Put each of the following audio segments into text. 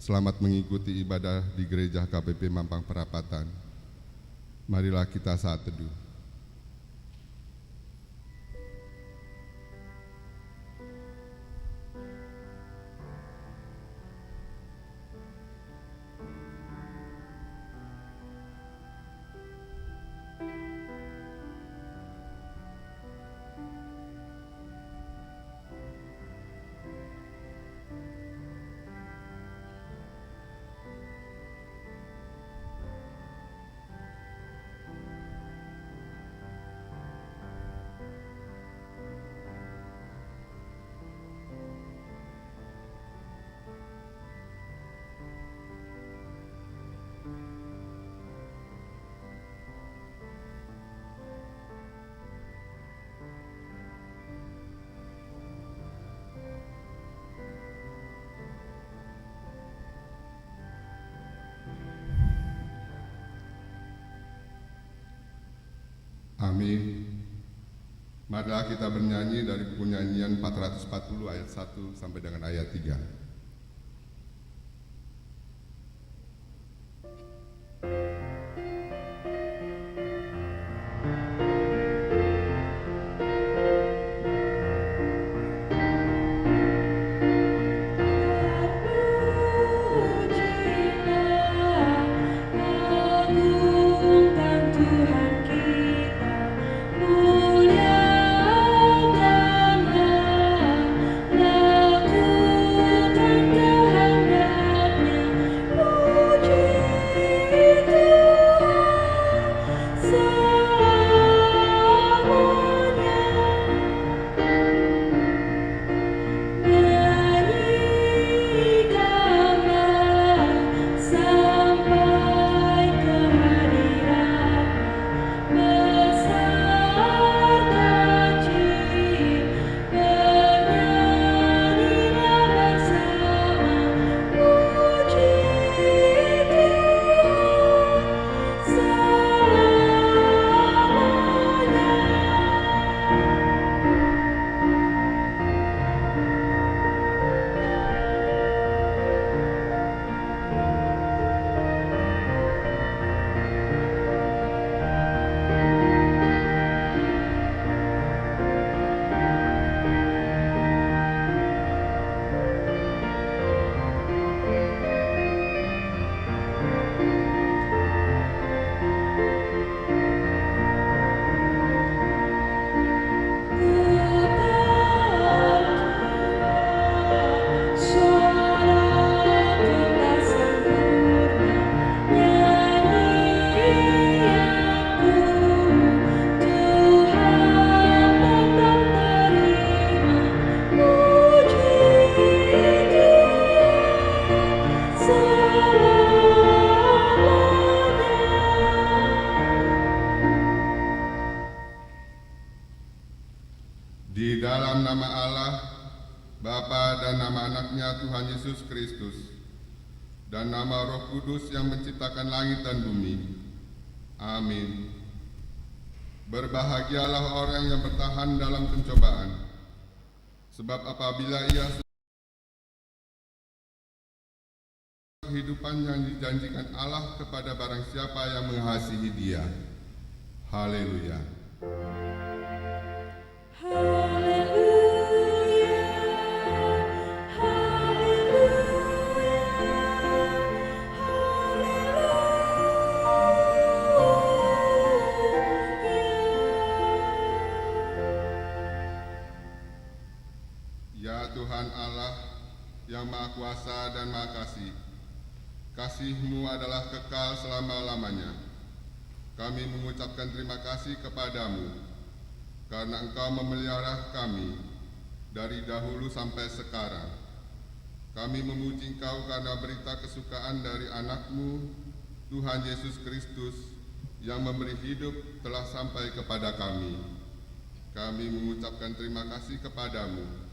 Selamat mengikuti ibadah di Gereja KPP Mampang Perapatan. Marilah kita saat teduh. Amin. Marilah kita bernyanyi dari buku nyanyian 440 ayat 1 sampai dengan ayat 3. Di dalam nama Allah, Bapa dan nama anaknya Tuhan Yesus Kristus, dan nama Roh Kudus yang menciptakan langit dan bumi. Amin. Berbahagialah orang yang bertahan dalam pencobaan, sebab apabila ia kehidupan yang dijanjikan Allah kepada barang siapa yang mengasihi Dia. Haleluya. Ya Tuhan Allah yang Maha Kuasa dan Maha Kasih, kasih-Mu adalah kekal selama-lamanya. Kami mengucapkan terima kasih kepadamu karena Engkau memelihara kami dari dahulu sampai sekarang. Kami memuji Engkau karena berita kesukaan dari anak-Mu, Tuhan Yesus Kristus, yang memberi hidup telah sampai kepada kami. Kami mengucapkan terima kasih kepadamu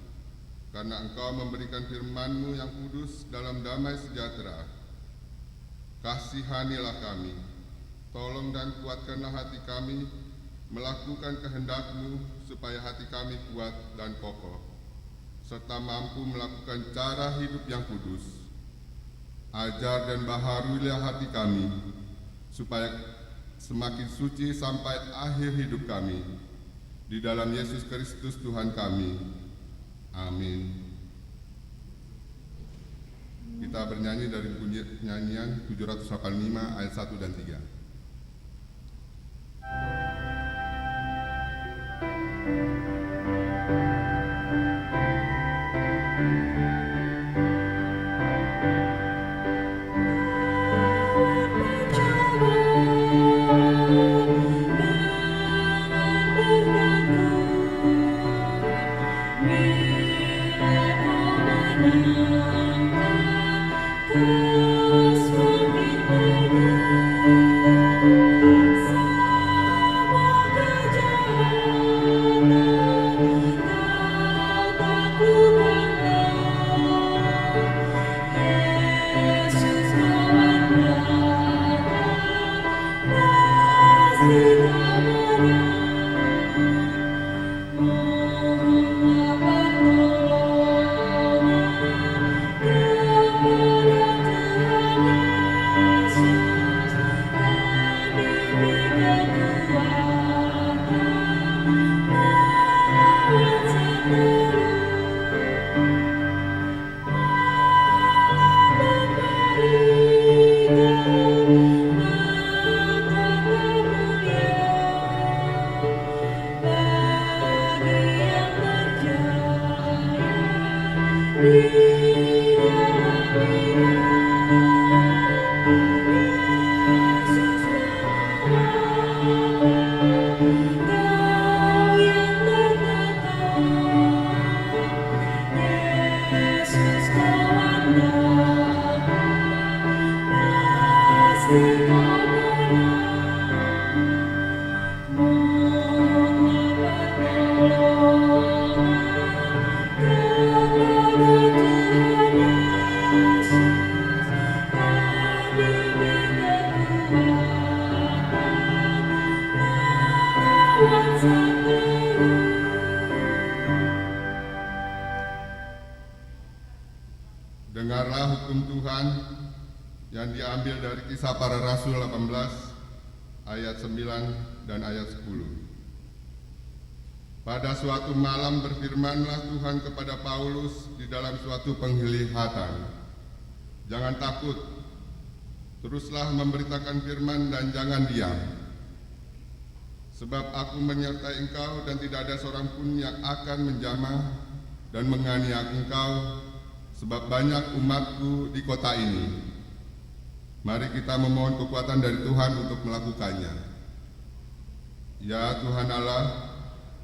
karena Engkau memberikan firman-Mu yang kudus dalam damai sejahtera. Kasihanilah kami, tolong dan kuatkanlah hati kami melakukan kehendak-Mu supaya hati kami kuat dan kokoh, serta mampu melakukan cara hidup yang kudus. Ajar dan baharuilah hati kami, supaya semakin suci sampai akhir hidup kami. Di dalam Yesus Kristus Tuhan kami. Amin. Kita bernyanyi dari bunyi nyanyian 785 ayat 1 dan 3. Dengarlah hukum Tuhan yang diambil dari Kisah Para Rasul 18 ayat 9 dan ayat 10. Pada suatu malam berfirmanlah Tuhan kepada Paulus di dalam suatu penglihatan, "Jangan takut, teruslah memberitakan firman dan jangan diam. Sebab aku menyertai engkau dan tidak ada seorang pun yang akan menjamah dan menganiaya engkau, sebab banyak umatku di kota ini. Mari kita memohon kekuatan dari Tuhan untuk melakukannya. Ya Tuhan Allah,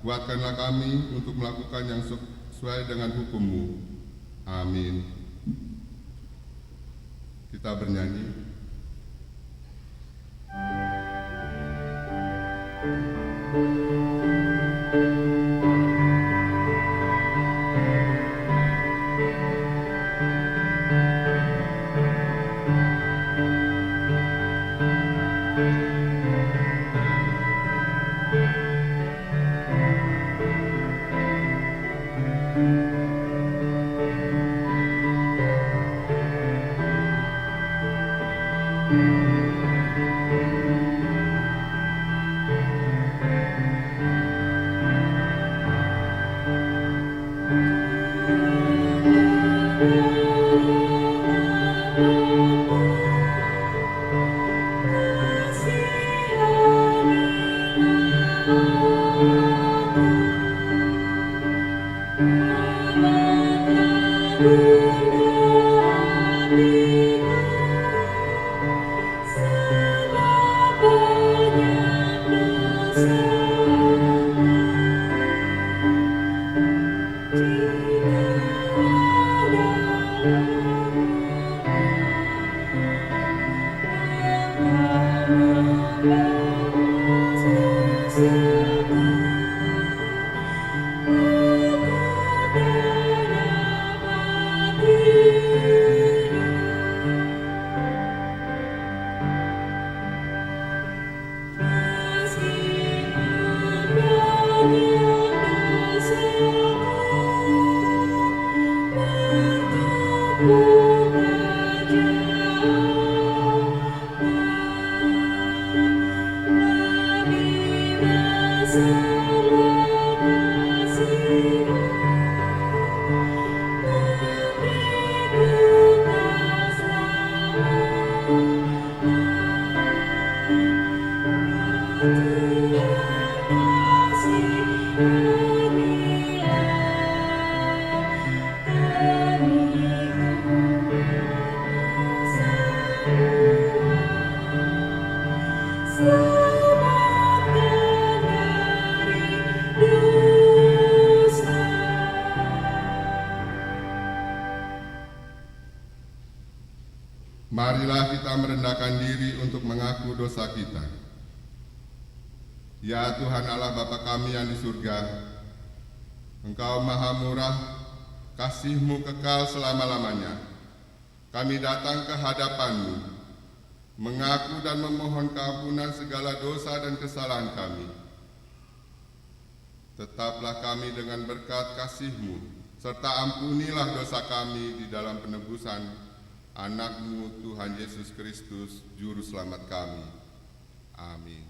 kuatkanlah kami untuk melakukan yang sesuai dengan hukum-Mu. Amin." Kita bernyanyi. Marilah kita merendahkan diri untuk mengaku dosa kita. Ya Tuhan Allah Bapa kami yang di surga, Engkau maha murah, kasih-Mu kekal selama-lamanya. Kami datang ke hadapan-Mu, mengaku dan memohon keampunan segala dosa dan kesalahan kami. Tetaplah kami dengan berkat kasih-Mu, serta ampunilah dosa kami di dalam penebusan Anak-Mu Tuhan Yesus Kristus, Juru Selamat kami. Amin.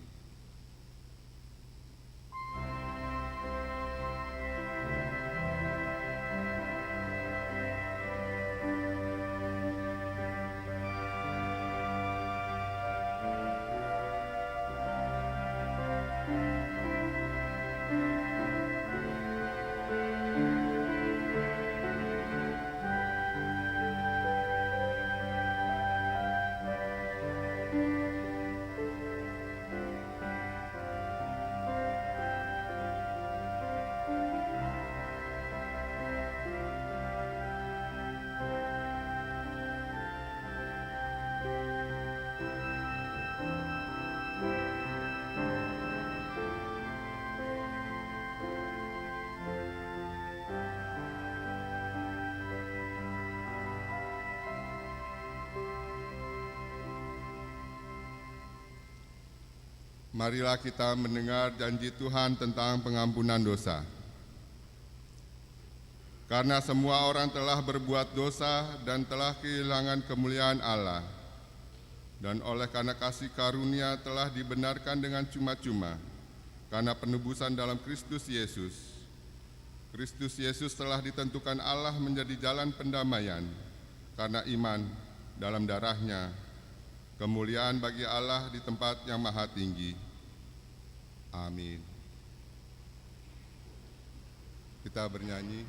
Marilah kita mendengar janji Tuhan tentang pengampunan dosa. Karena semua orang telah berbuat dosa dan telah kehilangan kemuliaan Allah, dan oleh karena kasih karunia telah dibenarkan dengan cuma-cuma, karena penebusan dalam Kristus Yesus. Kristus Yesus telah ditentukan Allah menjadi jalan pendamaian, karena iman dalam darah-Nya. Kemuliaan bagi Allah di tempat yang maha tinggi. Amin. Kita bernyanyi.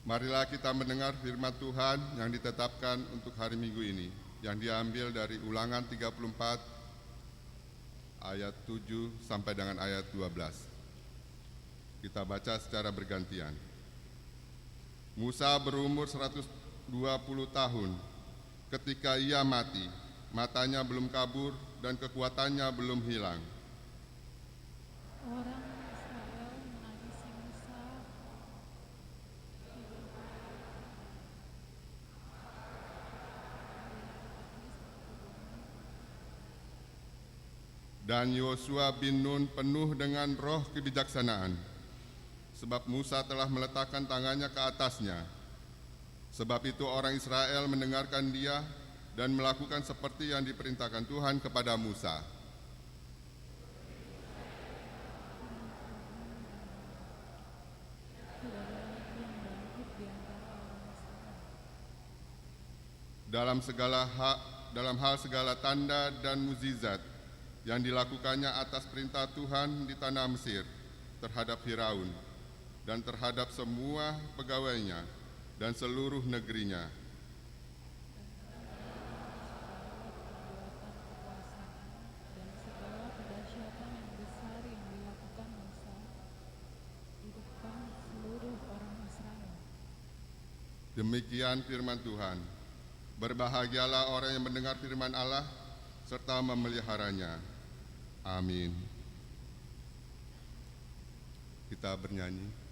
Marilah kita mendengar firman Tuhan yang ditetapkan untuk hari Minggu ini, yang diambil dari Ulangan 34 ayat 7 sampai dengan ayat 12. Kita baca secara bergantian. Musa berumur 120 tahun ketika ia mati, matanya belum kabur dan kekuatannya belum hilang. Orang Israel menangisi Musa. Dan Yosua bin Nun penuh dengan roh kebijaksanaan, sebab Musa telah meletakkan tangannya ke atasnya. Sebab itu orang Israel mendengarkan dia dan melakukan seperti yang diperintahkan Tuhan kepada Musa. Dalam hal segala tanda dan mukjizat yang dilakukannya atas perintah Tuhan di tanah Mesir terhadap Firaun dan terhadap semua pegawainya dan seluruh negerinya. Dan segala kedahsyatan yang besar yang dilakukan Musa di depan seluruh orang Israel. Demikian firman Tuhan. Berbahagialah orang yang mendengar firman Allah serta memeliharanya. Amin. Kita bernyanyi.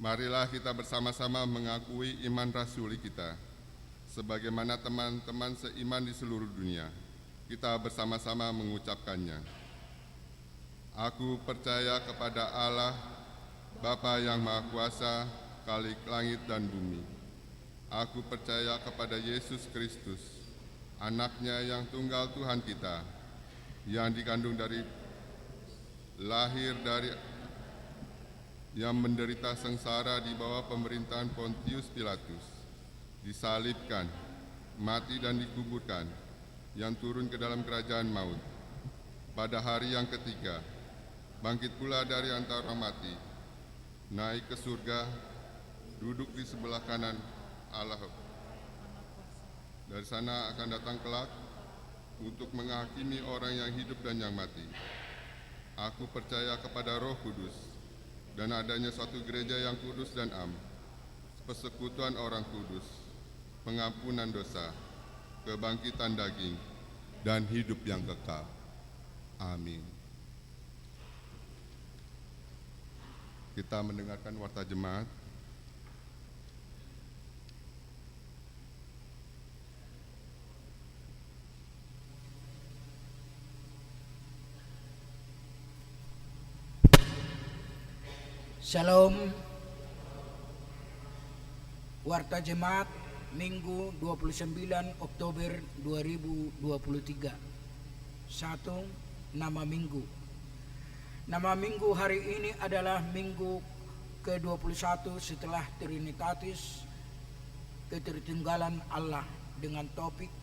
Marilah kita bersama-sama mengakui iman rasuli kita, sebagaimana teman-teman seiman di seluruh dunia. Kita bersama-sama mengucapkannya. Aku percaya kepada Allah, Bapa yang Maha Kuasa, Khalik langit dan bumi. Aku percaya kepada Yesus Kristus, Anaknya yang tunggal Tuhan kita, yang dikandung lahir dari yang menderita sengsara di bawah pemerintahan Pontius Pilatus, disalibkan, mati dan dikuburkan, yang turun ke dalam kerajaan maut. Pada hari yang ketiga, bangkit pula dari antara orang mati, naik ke surga, duduk di sebelah kanan Allah. Dari sana akan datang kelak untuk menghakimi orang yang hidup dan yang mati. Aku percaya kepada Roh Kudus, dan adanya suatu gereja yang kudus dan am, persekutuan orang kudus, pengampunan dosa, kebangkitan daging, dan hidup yang kekal. Amin. Kita mendengarkan warta jemaat. Shalom. Warta Jemaat Minggu 29 Oktober 2023. 1. Nama Minggu. Nama Minggu hari ini adalah Minggu ke-21 setelah Trinitatis, ketertinggalan Allah, dengan topik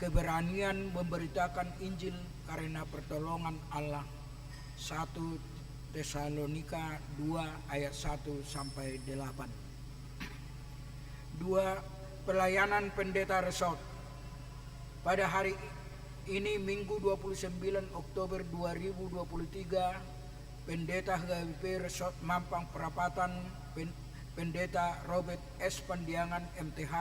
keberanian memberitakan Injil karena pertolongan Allah. 1 Tesalonika 2 ayat 1 sampai 8. 2. Pelayanan pendeta resort. Pada hari ini Minggu 29 Oktober 2023, Pendeta HGBP Resort Mampang Perapatan, Pendeta Robert S. Pandiangan MTH,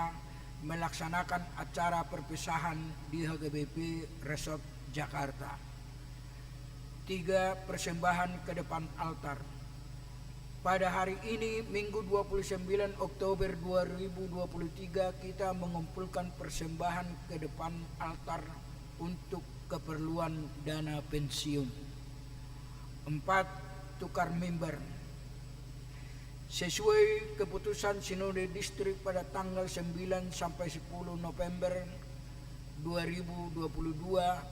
melaksanakan acara perpisahan di HGBP Resort Jakarta. 3. Persembahan ke depan altar. Pada hari ini Minggu 29 Oktober 2023, kita mengumpulkan persembahan ke depan altar untuk keperluan dana pensiun. 4. Tukar mimbar. Sesuai keputusan Sinode Distrik pada tanggal 9 sampai 10 November 2022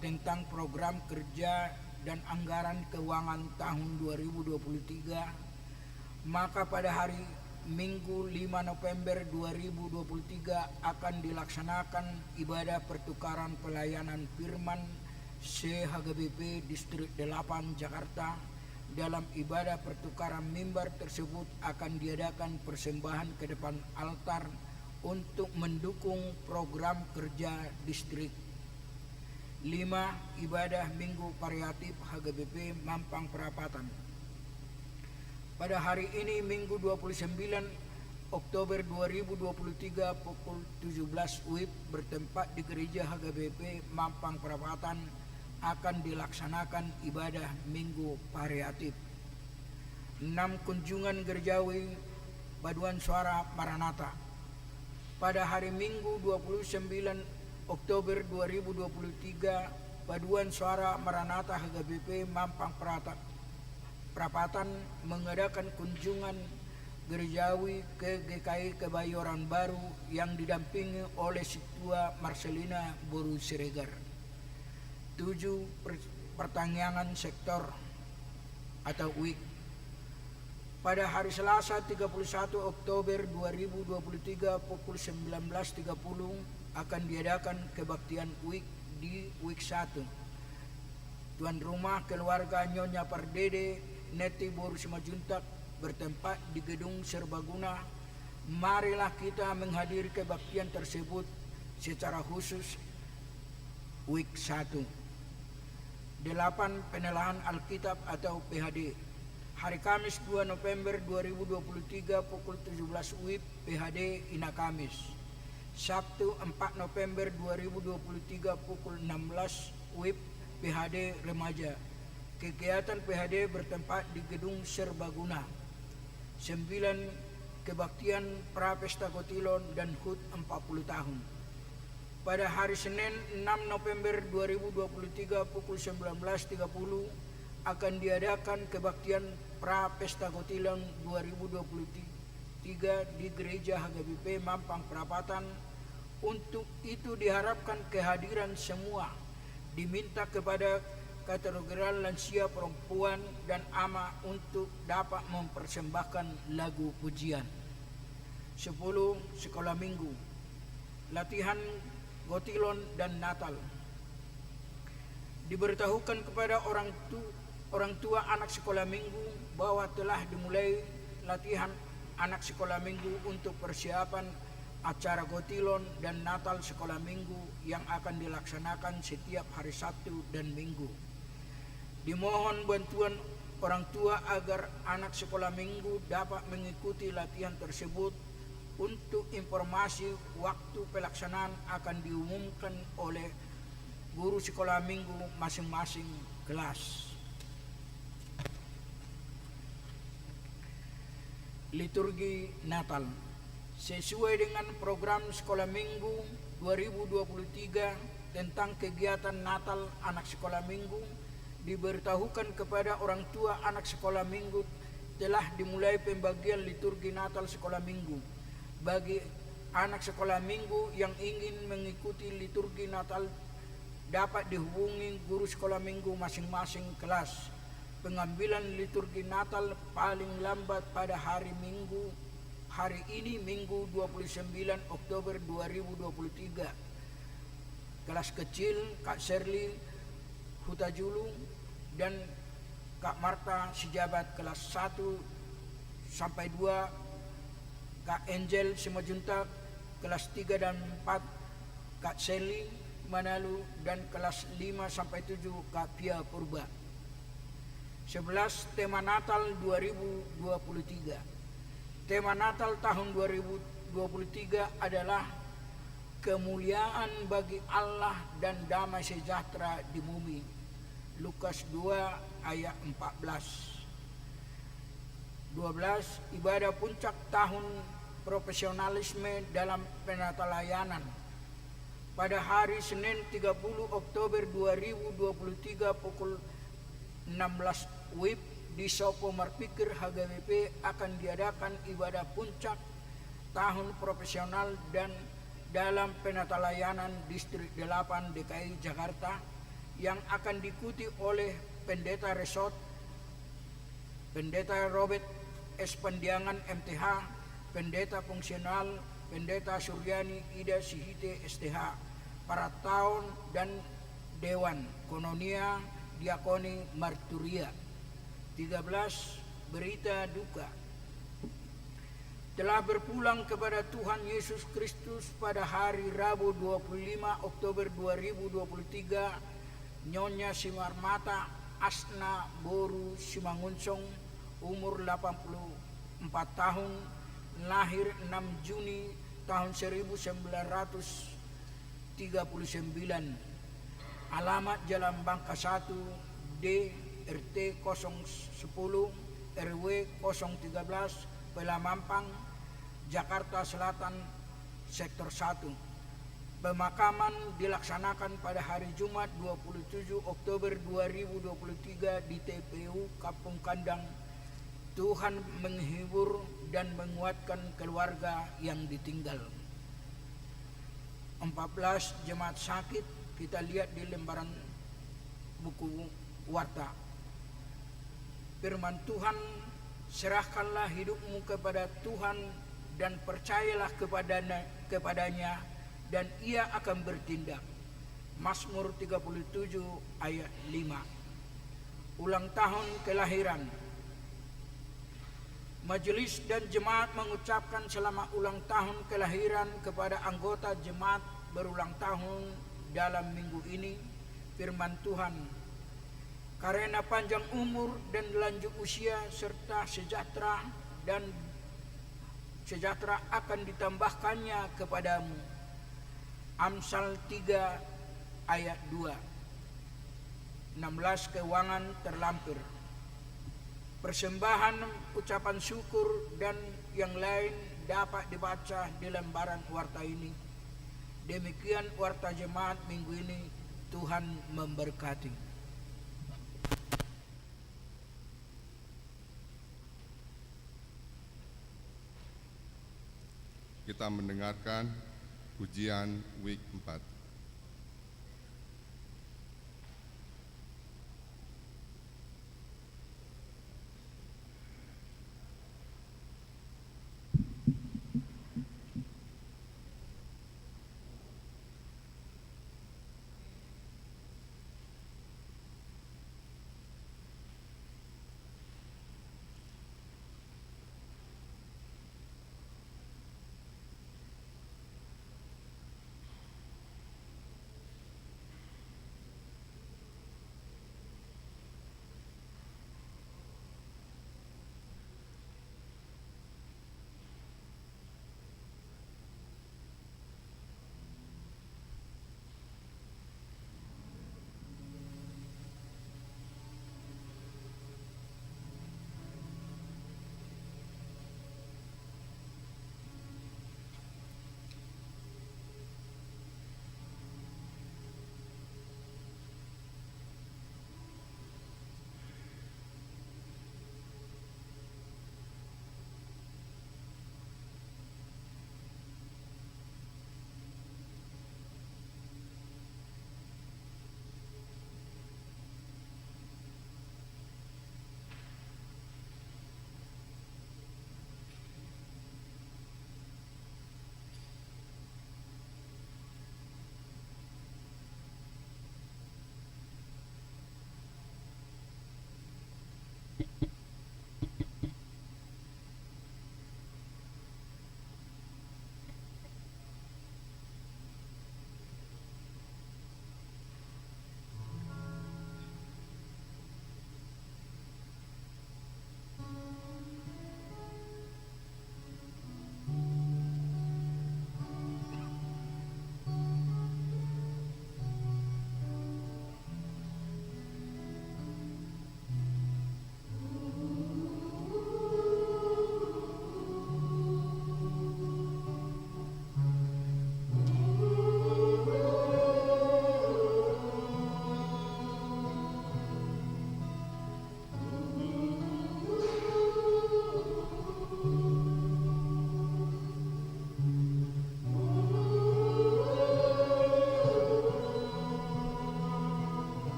tentang program kerja dan anggaran keuangan tahun 2023, maka pada hari Minggu 5 November 2023 akan dilaksanakan ibadah pertukaran pelayanan firman CHGBP Distrik 8 Jakarta. Dalam ibadah pertukaran mimbar tersebut akan diadakan persembahan ke depan altar untuk mendukung program kerja distrik. 5. Ibadah Minggu Variatif HGBP Mampang Perapatan. Pada hari ini Minggu 29 Oktober 2023 pukul 17 WIB bertempat di Gereja HGBP Mampang Perapatan akan dilaksanakan ibadah Minggu Variatif. 6. Kunjungan Gerejawi Paduan Suara Maranatha. Pada hari Minggu 29 Oktober 2023, Paduan Suara Maranatha HGBP Mampang Perapatan mengadakan kunjungan gerejawi ke GKI Kebayoran Baru yang didampingi oleh Situa Marcelina Boru Siregar. 7. Pertanyaan sektor atau WIK. Pada hari Selasa 31 Oktober 2023 pukul 19.30 akan diadakan kebaktian WIK di WIK 1. Tuan rumah keluarga Nyonya Pardede Neti Boru Simajuntak bertempat di Gedung Serbaguna. Marilah kita menghadiri kebaktian tersebut secara khusus. WIK 1. 8. Penelahan Alkitab atau PHD. Hari Kamis 2 November 2023 pukul 17 WIB PHD Ina Kamis. Sabtu 4 November 2023 pukul 16 WIB PHD Remaja. Kegiatan PHD bertempat di Gedung Serbaguna. 9. Kebaktian Prapesta Kotilon dan HUT 40 tahun. Pada hari Senin 6 November 2023 pukul 19.30 akan diadakan kebaktian Prapesta Kotilon 2023 di Gereja HGBP Mampang Perapatan. Untuk itu diharapkan kehadiran semua. Diminta kepada kategori lansia, perempuan, dan ama untuk dapat mempersembahkan lagu pujian. 10. Sekolah Minggu. Latihan Gotilon dan Natal. Diberitahukan kepada orang tua anak sekolah minggu bahwa telah dimulai latihan anak sekolah minggu untuk persiapan acara Gotilon dan Natal sekolah minggu yang akan dilaksanakan setiap hari Sabtu dan Minggu. Dimohon bantuan orang tua agar anak sekolah minggu dapat mengikuti latihan tersebut. Untuk informasi waktu pelaksanaan akan diumumkan oleh guru sekolah minggu masing-masing kelas. Liturgi Natal. Sesuai dengan program sekolah minggu 2023 tentang kegiatan Natal anak sekolah minggu, diberitahukan kepada orang tua anak sekolah minggu telah dimulai pembagian liturgi Natal sekolah minggu. Bagi anak sekolah minggu yang ingin mengikuti liturgi Natal dapat dihubungi guru sekolah minggu masing-masing kelas. Pengambilan liturgi Natal paling lambat pada hari ini Minggu 29 Oktober 2023. Kelas kecil Kak Shirley Hutajulu dan Kak Marta Sijabat kelas 1 sampai 2, Kak Angel Simajuntak kelas 3 dan 4, Kak Sally Manalu, dan kelas 5 sampai 7 Kak Pia Purba. 11. Tema Natal 2023. Tema Natal tahun 2023 adalah kemuliaan bagi Allah dan damai sejahtera di bumi. Lukas 2 ayat 14. 12. Ibadah puncak tahun profesionalisme dalam penatalayanan. Pada hari Senin 30 Oktober 2023 pukul 16 WIB di Sopo Marpikir HGWP akan diadakan ibadah puncak tahun profesional dan dalam penatalayanan Distrik 8 DKI Jakarta yang akan diikuti oleh Pendeta Resort, Pendeta Robert S. Pandiangan MTH, Pendeta Fungsional, Pendeta Suryani Ida Sihite STH, para taun dan Dewan Kononia Diakoni Marturia. 13. Berita duka. Telah berpulang kepada Tuhan Yesus Kristus pada hari Rabu 25 Oktober 2023 Nyonya Simarmata Asna Boru Simangunsong, umur 84 tahun, lahir 6 Juni tahun 1939. Alamat Jalan Bangka 1 D RT 010 RW 013 Pelamampang, Jakarta Selatan, Sektor 1. Pemakaman dilaksanakan pada hari Jumat 27 Oktober 2023 di TPU Kampung Kandang. Tuhan menghibur dan menguatkan keluarga yang ditinggal. 14. Jemaat sakit, kita lihat di lembaran buku warta. Firman Tuhan, serahkanlah hidupmu kepada Tuhan dan percayalah kepadanya dan ia akan bertindak. Mazmur 37 ayat 5. Ulang tahun kelahiran. Majelis dan jemaat mengucapkan selamat ulang tahun kelahiran kepada anggota jemaat berulang tahun dalam minggu ini. Firman Tuhan, karena panjang umur dan lanjut usia serta sejahtera akan ditambahkannya kepadamu. Amsal 3 ayat 2. 16. Keuangan terlampir. Persembahan, ucapan syukur dan yang lain dapat dibaca di lembaran warta ini. Demikian warta jemaat minggu ini. Tuhan memberkati. Kita mendengarkan pujian week 4.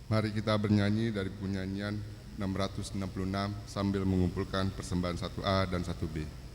Mari kita bernyanyi dari penyanyian 666 sambil mengumpulkan persembahan 1A dan 1B.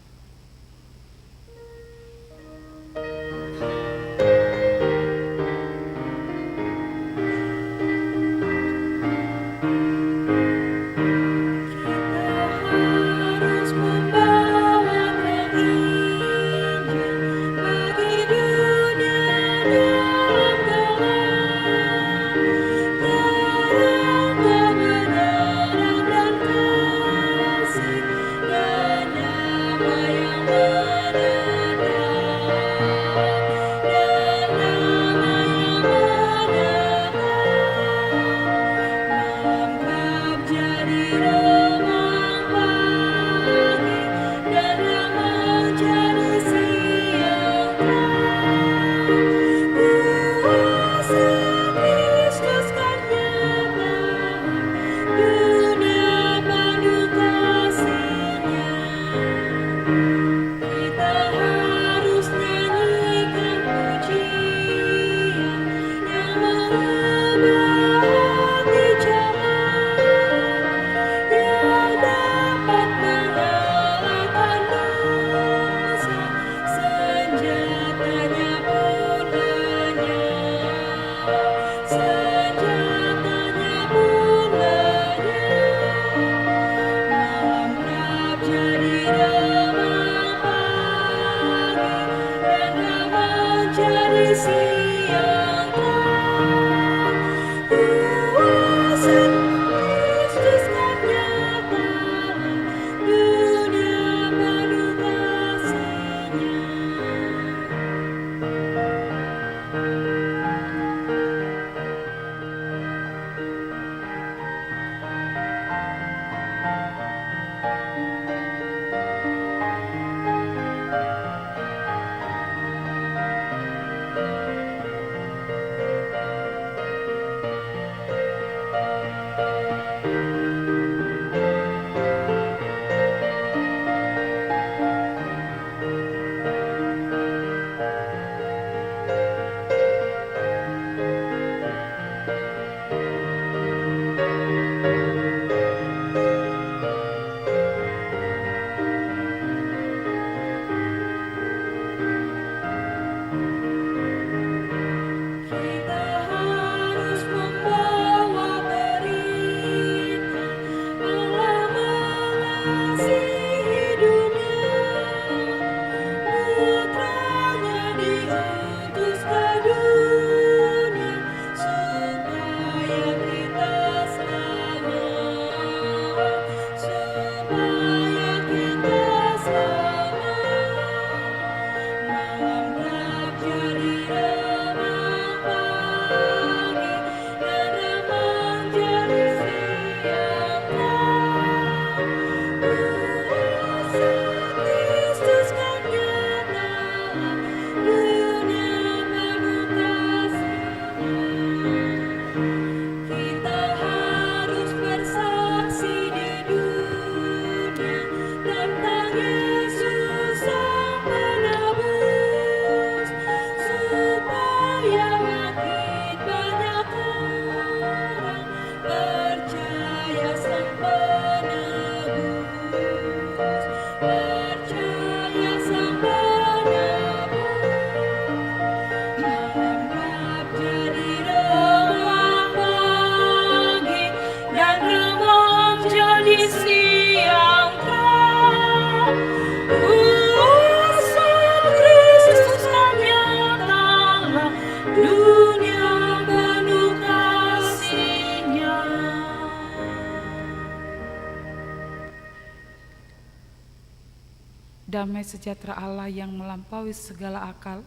Damai sejahtera Allah yang melampaui segala akal,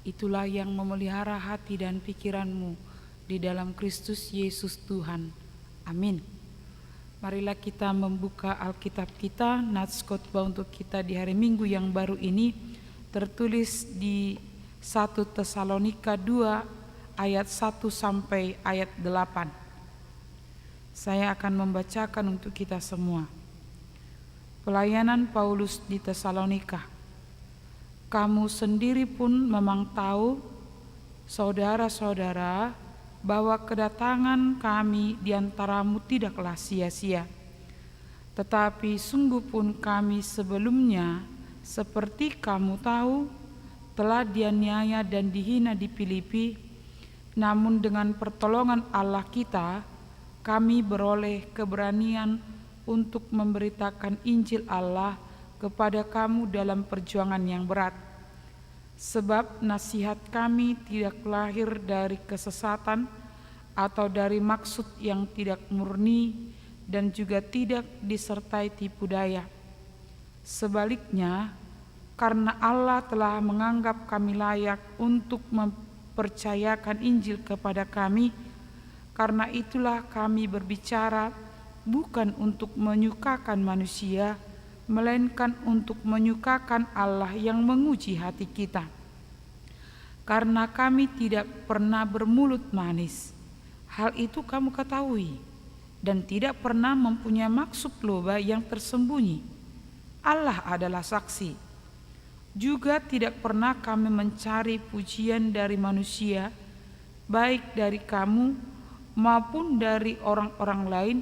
itulah yang memelihara hati dan pikiranmu di dalam Kristus Yesus Tuhan. Amin. Marilah kita membuka Alkitab kita. Nats khotbah untuk kita di hari Minggu yang baru ini tertulis di 1 Tesalonika 2 ayat 1 sampai ayat 8. Saya akan membacakan untuk kita semua. Pelayanan Paulus di Tesalonika. Kamu sendiri pun memang tahu, saudara-saudara, bahwa kedatangan kami di antaramu tidaklah sia-sia. Tetapi sungguh pun kami sebelumnya, seperti kamu tahu, telah dianiaya dan dihina di Filipi, namun dengan pertolongan Allah kita, kami beroleh keberanian untuk memberitakan Injil Allah kepada kamu dalam perjuangan yang berat. Sebab nasihat kami tidak lahir dari kesesatan atau dari maksud yang tidak murni dan juga tidak disertai tipu daya. Sebaliknya, karena Allah telah menganggap kami layak untuk mempercayakan Injil kepada kami, karena itulah kami berbicara bukan untuk menyukakan manusia, melainkan untuk menyukakan Allah yang menguji hati kita. Karena kami tidak pernah bermulut manis, hal itu kamu ketahui, dan tidak pernah mempunyai maksud loba yang tersembunyi. Allah adalah saksi. Juga tidak pernah kami mencari pujian dari manusia, baik dari kamu maupun dari orang-orang lain,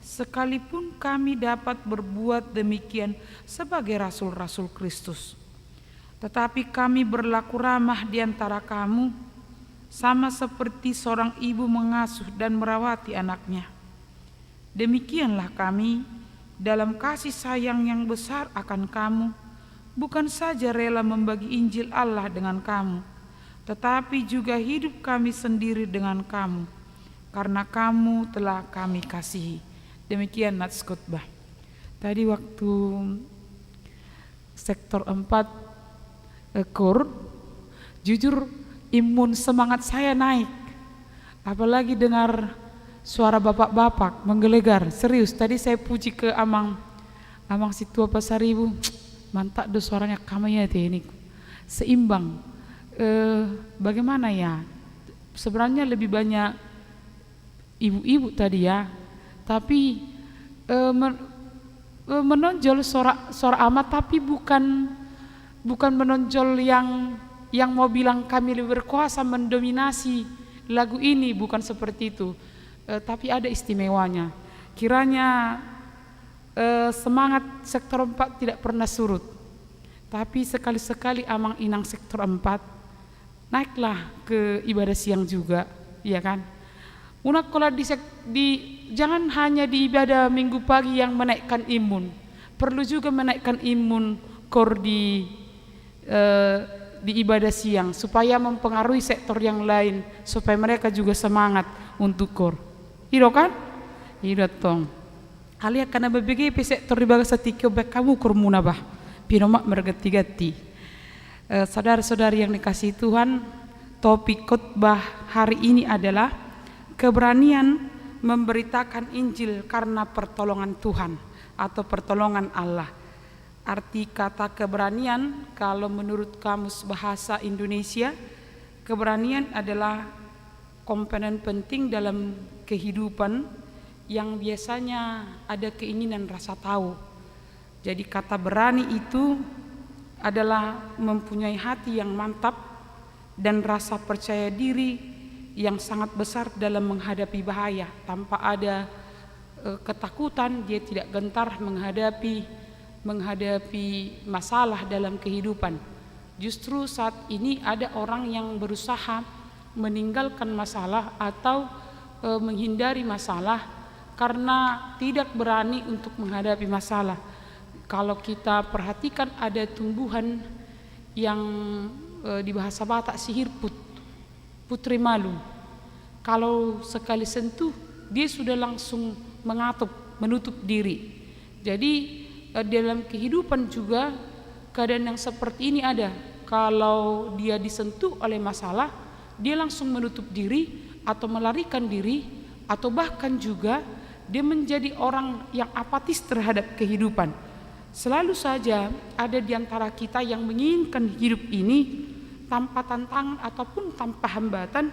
sekalipun kami dapat berbuat demikian sebagai rasul-rasul Kristus. Tetapi kami berlaku ramah di antara kamu, sama seperti seorang ibu mengasuh dan merawati anaknya. Demikianlah kami dalam kasih sayang yang besar akan kamu, bukan saja rela membagi Injil Allah dengan kamu, tetapi juga hidup kami sendiri dengan kamu, karena kamu telah kami kasihi. Demikian nats khotbah. Tadi waktu sektor 4 KOR, jujur imun semangat saya naik. Apalagi dengar suara bapak-bapak menggelegar. Serius, tadi saya puji ke Amang Situa Pasaribu. Mantap do suaranya kamanya ini. Seimbang. Bagaimana ya? Sebenarnya lebih banyak ibu-ibu tadi ya. Tapi menonjol suara amat, tapi bukan menonjol yang mau bilang kami lebih berkuasa mendominasi lagu ini, bukan seperti itu. Tapi ada istimewanya. Kiranya semangat sektor 4 tidak pernah surut. Tapi sekali-sekali Amang Inang sektor 4 naiklah ke ibadah siang juga, ya kan? Unak kalau jangan hanya di ibadah minggu pagi yang menaikkan imun, perlu juga menaikkan imun KOR di ibadah siang supaya mempengaruhi sektor yang lain, supaya mereka juga semangat untuk KOR. Iya kan? Iya tong. Alia karena BBGP sektor di bagasa tikio bek kamu KOR munabah, pinomak mergati-gati. Saudara-saudari yang dikasihi Tuhan, topik khotbah hari ini adalah keberanian memberitakan Injil karena pertolongan Tuhan atau pertolongan Allah. Arti kata keberanian kalau menurut Kamus Bahasa Indonesia, keberanian adalah komponen penting dalam kehidupan yang biasanya ada keinginan rasa tahu. Jadi kata berani itu adalah mempunyai hati yang mantap dan rasa percaya diri yang sangat besar dalam menghadapi bahaya. Tanpa ada ketakutan, dia tidak gentar menghadapi masalah dalam kehidupan. Justru saat ini ada orang yang berusaha meninggalkan masalah atau menghindari masalah karena tidak berani untuk menghadapi masalah. Kalau kita perhatikan ada tumbuhan yang di bahasa Batak sihirput, putri malu. Kalau sekali sentuh, dia sudah langsung menutup diri. Jadi dalam kehidupan juga keadaan yang seperti ini ada. Kalau dia disentuh oleh masalah, dia langsung menutup diri atau melarikan diri, atau bahkan juga dia menjadi orang yang apatis terhadap kehidupan. Selalu saja ada di antara kita yang menginginkan hidup ini tanpa tantangan ataupun tanpa hambatan.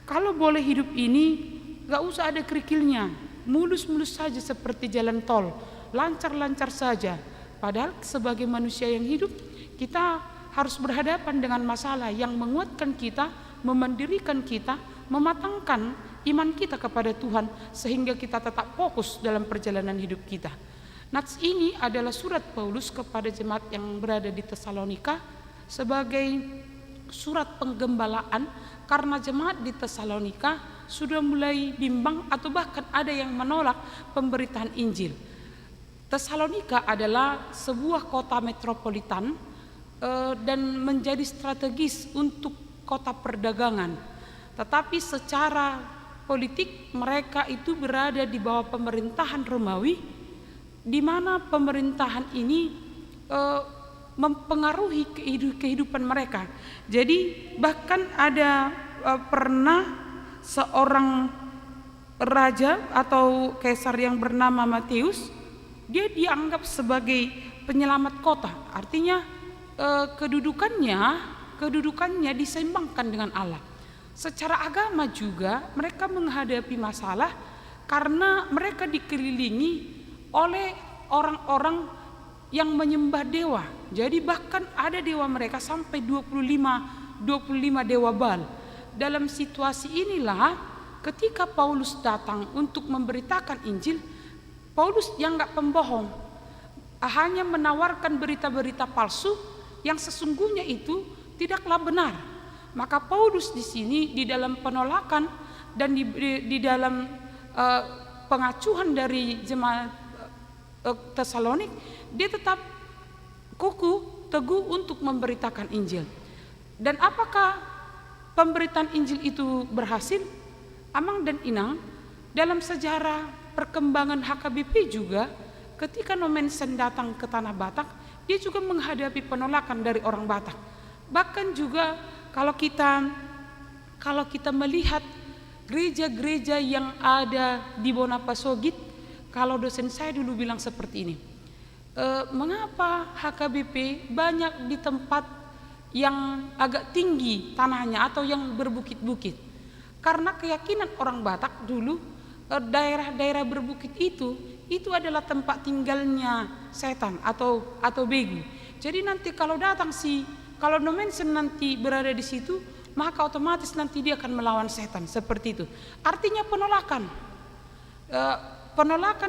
Kalau boleh hidup ini gak usah ada kerikilnya, mulus-mulus saja seperti jalan tol, lancar-lancar saja. Padahal sebagai manusia yang hidup, kita harus berhadapan dengan masalah yang menguatkan kita, memandirikan kita, mematangkan iman kita kepada Tuhan sehingga kita tetap fokus dalam perjalanan hidup kita. Nats ini adalah surat Paulus kepada jemaat yang berada di Tesalonika sebagai surat penggembalaan, karena jemaat di Tesalonika sudah mulai bimbang atau bahkan ada yang menolak pemberitaan Injil. Tesalonika adalah sebuah kota metropolitan dan menjadi strategis untuk kota perdagangan. Tetapi secara politik mereka itu berada di bawah pemerintahan Romawi, di mana pemerintahan ini mempengaruhi kehidupan mereka. Jadi bahkan ada pernah seorang raja atau kaisar yang bernama Matius, dia dianggap sebagai penyelamat kota. Artinya kedudukannya diseimbangkan dengan Allah. Secara agama juga mereka menghadapi masalah karena mereka dikelilingi oleh orang-orang yang menyembah dewa. Jadi bahkan ada dewa mereka sampai 25 dewa Baal. Dalam situasi inilah ketika Paulus datang untuk memberitakan Injil, Paulus dianggap pembohong, hanya menawarkan berita-berita palsu yang sesungguhnya itu tidaklah benar. Maka Paulus di sini di dalam penolakan dan di dalam pengacuhan dari jemaat Tesalonik, dia tetap teguh untuk memberitakan Injil. Dan apakah pemberitaan Injil itu berhasil? Amang dan Inang, dalam sejarah perkembangan HKBP juga, ketika Nommensen datang ke Tanah Batak, dia juga menghadapi penolakan dari orang Batak. Bahkan juga kalau kita melihat gereja-gereja yang ada di Bonapasogit, kalau dosen saya dulu bilang seperti ini, mengapa HKBP banyak di tempat yang agak tinggi tanahnya atau yang berbukit-bukit? Karena keyakinan orang Batak dulu, daerah-daerah berbukit itu adalah tempat tinggalnya setan atau begu. Jadi nanti kalau Nommensen nanti berada di situ, maka otomatis nanti dia akan melawan setan, seperti itu. Artinya penolakan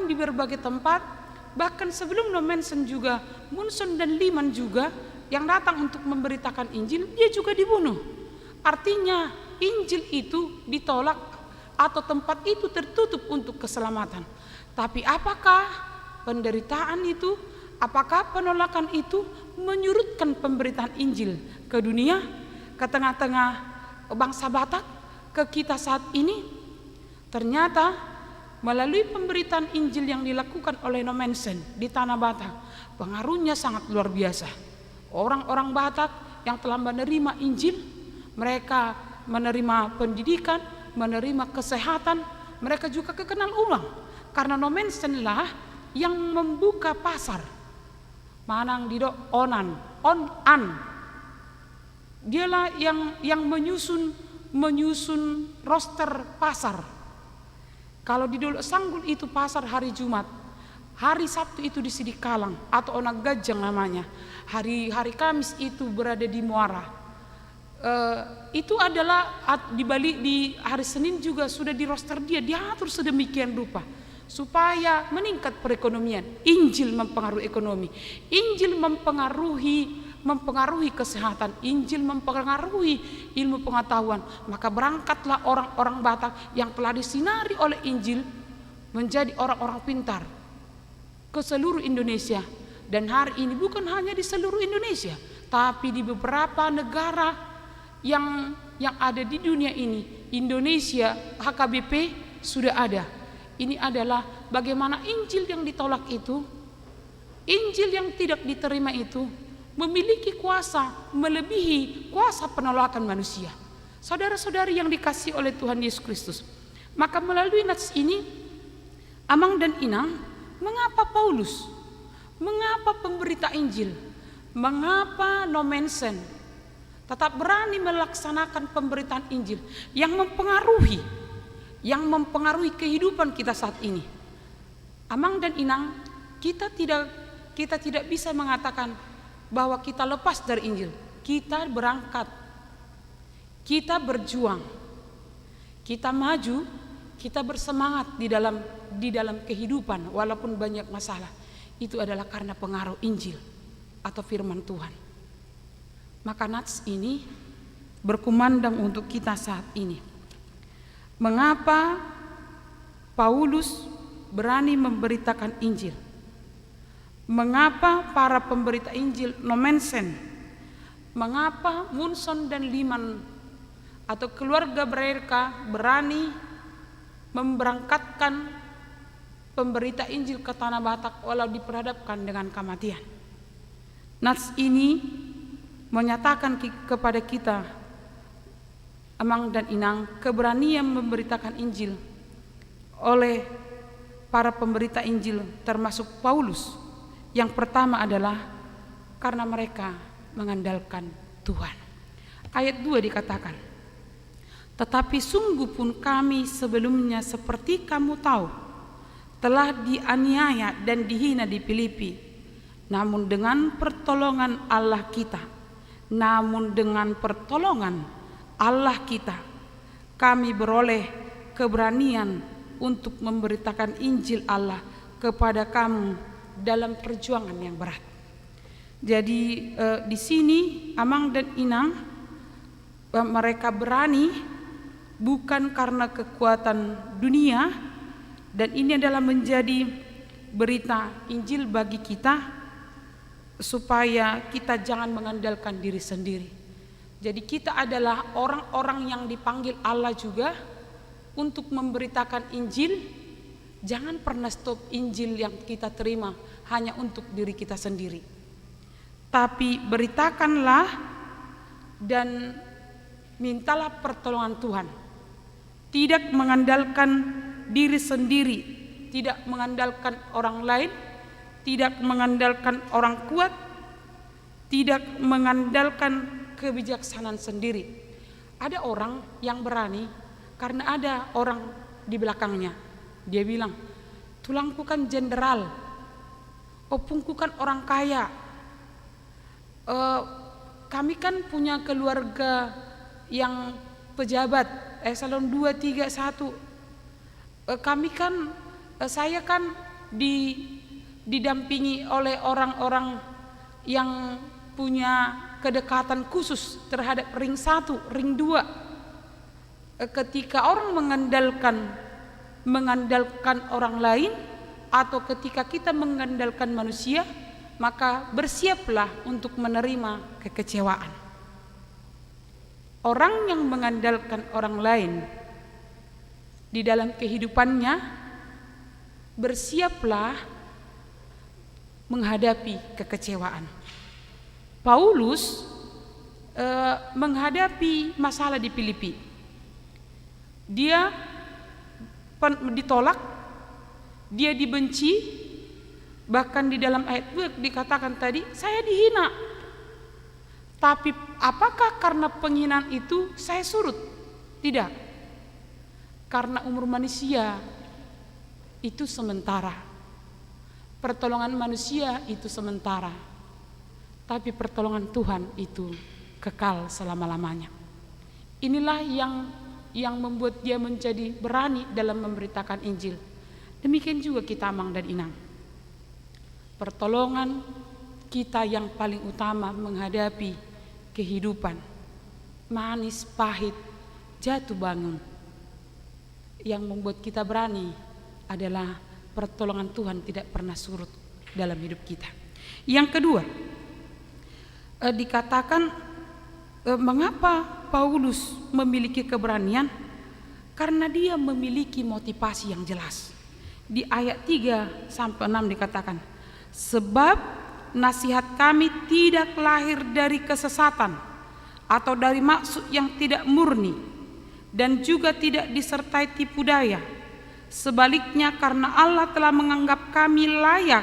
di berbagai tempat. Bahkan sebelum Nommensen juga, Munson dan Liman juga yang datang untuk memberitakan Injil, dia juga dibunuh. Artinya Injil itu ditolak atau tempat itu tertutup untuk keselamatan. Tapi apakah penderitaan itu, apakah penolakan itu menyurutkan pemberitaan Injil ke dunia, ke tengah-tengah bangsa Batak, ke kita saat ini? Ternyata melalui pemberitaan Injil yang dilakukan oleh Nommensen di Tanah Batak, pengaruhnya sangat luar biasa. Orang-orang Batak yang telah menerima Injil, mereka menerima pendidikan, menerima kesehatan, mereka juga kekenal ulang. Karena Nommensen lah yang membuka pasar. Manang didok on-an. Dialah yang menyusun roster pasar. Kalau di Dolok Sanggul itu pasar hari Jumat, hari Sabtu itu di Sidikalang atau Onag Gajang namanya, hari Kamis itu berada di Muara. Itu adalah di hari Senin juga sudah di roster diatur sedemikian rupa supaya meningkat perekonomian. Injil mempengaruhi ekonomi, Injil mempengaruhi kesehatan, Injil mempengaruhi ilmu pengetahuan. Maka berangkatlah orang-orang Batak yang telah disinari oleh Injil menjadi orang-orang pintar ke seluruh Indonesia. Dan hari ini bukan hanya di seluruh Indonesia, tapi di beberapa negara yang ada di dunia ini. Indonesia, HKBP sudah ada. Ini adalah bagaimana Injil yang ditolak itu, Injil yang tidak diterima itu memiliki kuasa melebihi kuasa penolakan manusia. Saudara-saudari yang dikasihi oleh Tuhan Yesus Kristus, maka melalui nats ini, Amang dan Inang, mengapa Paulus, mengapa pemberita Injil, mengapa Nommensen tetap berani melaksanakan pemberitaan Injil yang mempengaruhi kehidupan kita saat ini? Amang dan Inang, kita tidak bisa mengatakan bahwa kita lepas dari Injil. Kita berangkat, kita berjuang, kita maju, kita bersemangat di dalam kehidupan walaupun banyak masalah, itu adalah karena pengaruh Injil atau firman Tuhan. Maka nats ini berkumandang untuk kita saat ini. Mengapa Paulus berani memberitakan Injil? Mengapa para pemberita Injil Nomensen? Mengapa Munson dan Liman atau keluarga mereka berani memberangkatkan pemberita Injil ke Tanah Batak walau diperhadapkan dengan kematian? Nats ini menyatakan kepada kita, Amang dan Inang, keberanian memberitakan Injil oleh para pemberita Injil termasuk Paulus. Yang pertama adalah karena mereka mengandalkan Tuhan. Ayat 2 dikatakan, tetapi sungguh pun kami sebelumnya seperti kamu tahu telah dianiaya dan dihina di Filipi, namun dengan pertolongan Allah kita kami beroleh keberanian untuk memberitakan Injil Allah kepada kamu dalam perjuangan yang berat. Jadi di sini Amang dan Inang, mereka berani bukan karena kekuatan dunia, dan ini adalah menjadi berita Injil bagi kita supaya kita jangan mengandalkan diri sendiri. Jadi kita adalah orang-orang yang dipanggil Allah juga untuk memberitakan Injil. Jangan pernah stop Injil yang kita terima hanya untuk diri kita sendiri, tapi beritakanlah dan mintalah pertolongan Tuhan. Tidak mengandalkan diri sendiri, tidak mengandalkan orang lain, tidak mengandalkan orang kuat, tidak mengandalkan kebijaksanaan sendiri. Ada orang yang berani karena ada orang di belakangnya. Dia bilang, tulangku kan jenderal, opungku kan orang kaya, kami kan punya keluarga yang pejabat, eselon 2, 3, 1. Kami kan, saya kan didampingi oleh orang-orang yang punya kedekatan khusus terhadap ring 1, ring 2. Ketika orang mengandalkan orang lain, atau ketika kita mengandalkan manusia, maka bersiaplah untuk menerima kekecewaan. Orang yang mengandalkan orang lain di dalam kehidupannya, bersiaplah menghadapi kekecewaan. Paulus menghadapi masalah di Filipi. Dia ditolak, dia dibenci, bahkan di dalam ayat 2 dikatakan tadi, saya dihina. Tapi apakah karena penghinaan itu saya surut? Tidak. Karena umur manusia itu sementara, pertolongan manusia itu sementara, tapi pertolongan Tuhan itu kekal selama-lamanya. Inilah yang membuat dia menjadi berani dalam memberitakan Injil. Demikian juga kita, Amang dan Inang. Pertolongan kita yang paling utama menghadapi kehidupan manis, pahit, jatuh bangun, yang membuat kita berani adalah pertolongan Tuhan tidak pernah surut dalam hidup kita. Yang kedua, dikatakan mengapa Paulus memiliki keberanian? Karena dia memiliki motivasi yang jelas. Di ayat 3 sampai 6 dikatakan, sebab nasihat kami tidak lahir dari kesesatan atau dari maksud yang tidak murni, dan juga tidak disertai tipu daya. Sebaliknya, karena Allah telah menganggap kami layak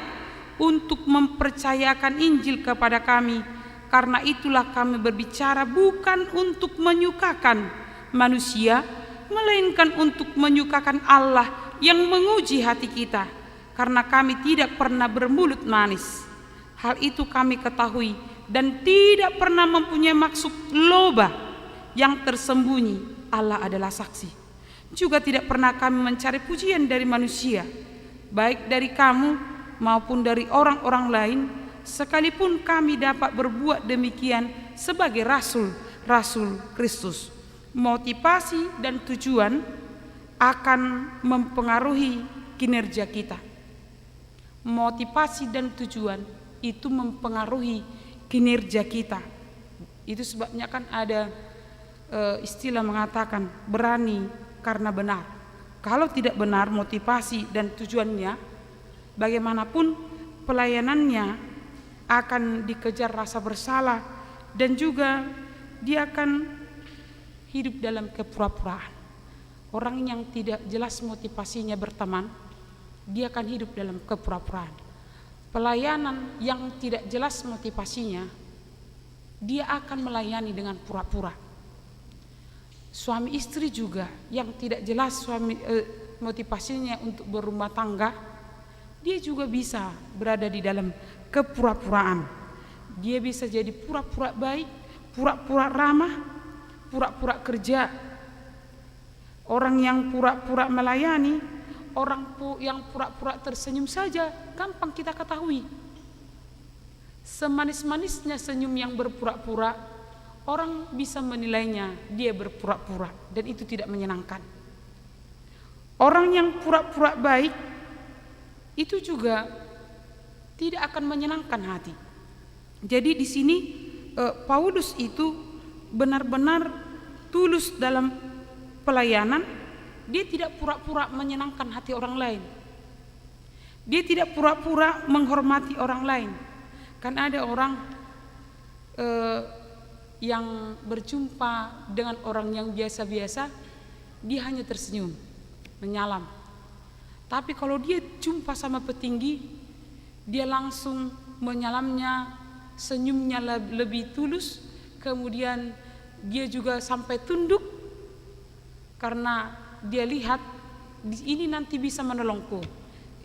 untuk mempercayakan Injil kepada kami, karena itulah kami berbicara bukan untuk menyukakan manusia, melainkan untuk menyukakan Allah yang menguji hati kita, karena kami tidak pernah bermulut manis. Hal itu kami ketahui dan tidak pernah mempunyai maksud loba yang tersembunyi. Allah adalah saksi. Juga tidak pernah kami mencari pujian dari manusia, baik dari kamu maupun dari orang-orang lain, sekalipun kami dapat berbuat demikian sebagai rasul Kristus. Motivasi dan tujuan akan mempengaruhi kinerja kita. Motivasi dan tujuan itu mempengaruhi kinerja kita. Itu sebabnya kan ada istilah mengatakan berani karena benar. Kalau tidak benar motivasi dan tujuannya, bagaimanapun pelayanannya akan dikejar rasa bersalah, dan juga dia akan hidup dalam kepura-puraan. Orang yang tidak jelas motivasinya berteman, dia akan hidup dalam kepura-puraan. Pelayanan yang tidak jelas motivasinya, dia akan melayani dengan pura-pura. Suami istri juga yang tidak jelas motivasinya untuk berumah tangga, dia juga bisa berada di dalam kepura-puraan. Dia bisa jadi pura-pura baik, pura-pura ramah, pura-pura kerja. Orang yang pura-pura melayani, orang yang pura-pura tersenyum saja gampang kita ketahui. Semanis-manisnya senyum yang berpura-pura, orang bisa menilainya dia berpura-pura, dan itu tidak menyenangkan. Orang yang pura-pura baik itu juga tidak akan menyenangkan hati. Jadi di sini Paulus itu benar-benar tulus dalam pelayanan. Dia tidak pura-pura menyenangkan hati orang lain. Dia tidak pura-pura menghormati orang lain. Kan ada orang yang berjumpa dengan orang yang biasa-biasa, dia hanya tersenyum, menyalam. Tapi kalau dia jumpa sama petinggi, dia langsung menyalamnya, senyumnya lebih tulus, kemudian dia juga sampai tunduk karena dia lihat ini nanti bisa menolongku,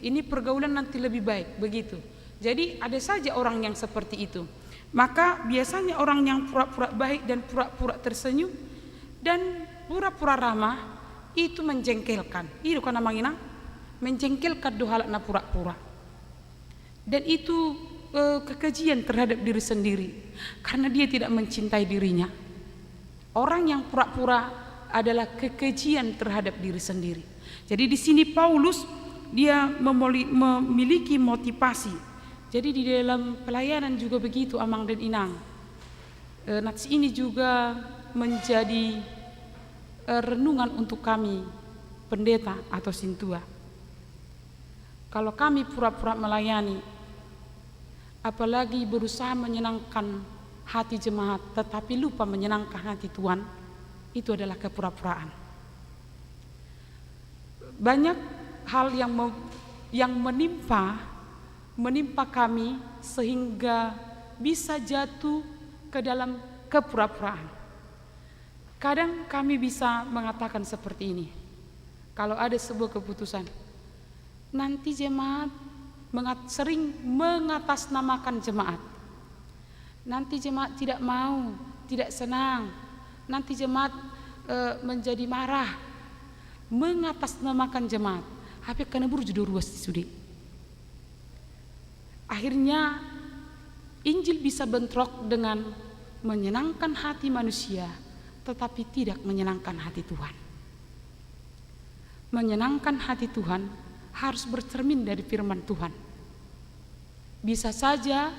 ini pergaulan nanti lebih baik, begitu. Jadi ada saja orang yang seperti itu. Maka biasanya orang yang pura-pura baik dan pura-pura tersenyum dan pura-pura ramah itu menjengkelkan. Itu kan namanya menjengkelkan dohalakna pura-pura. Dan itu kekejian terhadap diri sendiri, karena dia tidak mencintai dirinya. Orang yang pura-pura adalah kekejian terhadap diri sendiri. Jadi di sini Paulus dia memiliki motivasi. Jadi di dalam pelayanan juga begitu, Amang dan Inang. Nats ini juga menjadi renungan untuk kami pendeta atau sintua. Kalau kami pura-pura melayani, apalagi berusaha menyenangkan hati jemaat tetapi lupa menyenangkan hati Tuhan, itu adalah kepura-puraan. Banyak hal yang menimpa kami sehingga bisa jatuh ke dalam kepura-puraan. Kadang kami bisa mengatakan seperti ini. Kalau ada sebuah keputusan, nanti jemaat sering mengatasnamakan jemaat. Nanti jemaat tidak mau, tidak senang. Nanti jemaat menjadi marah, mengatasnamakan jemaat. Tapi karena berjudul ruas sudi. Akhirnya Injil bisa bentrok dengan menyenangkan hati manusia, tetapi tidak menyenangkan hati Tuhan. Menyenangkan hati Tuhan harus bercermin dari firman Tuhan. Bisa saja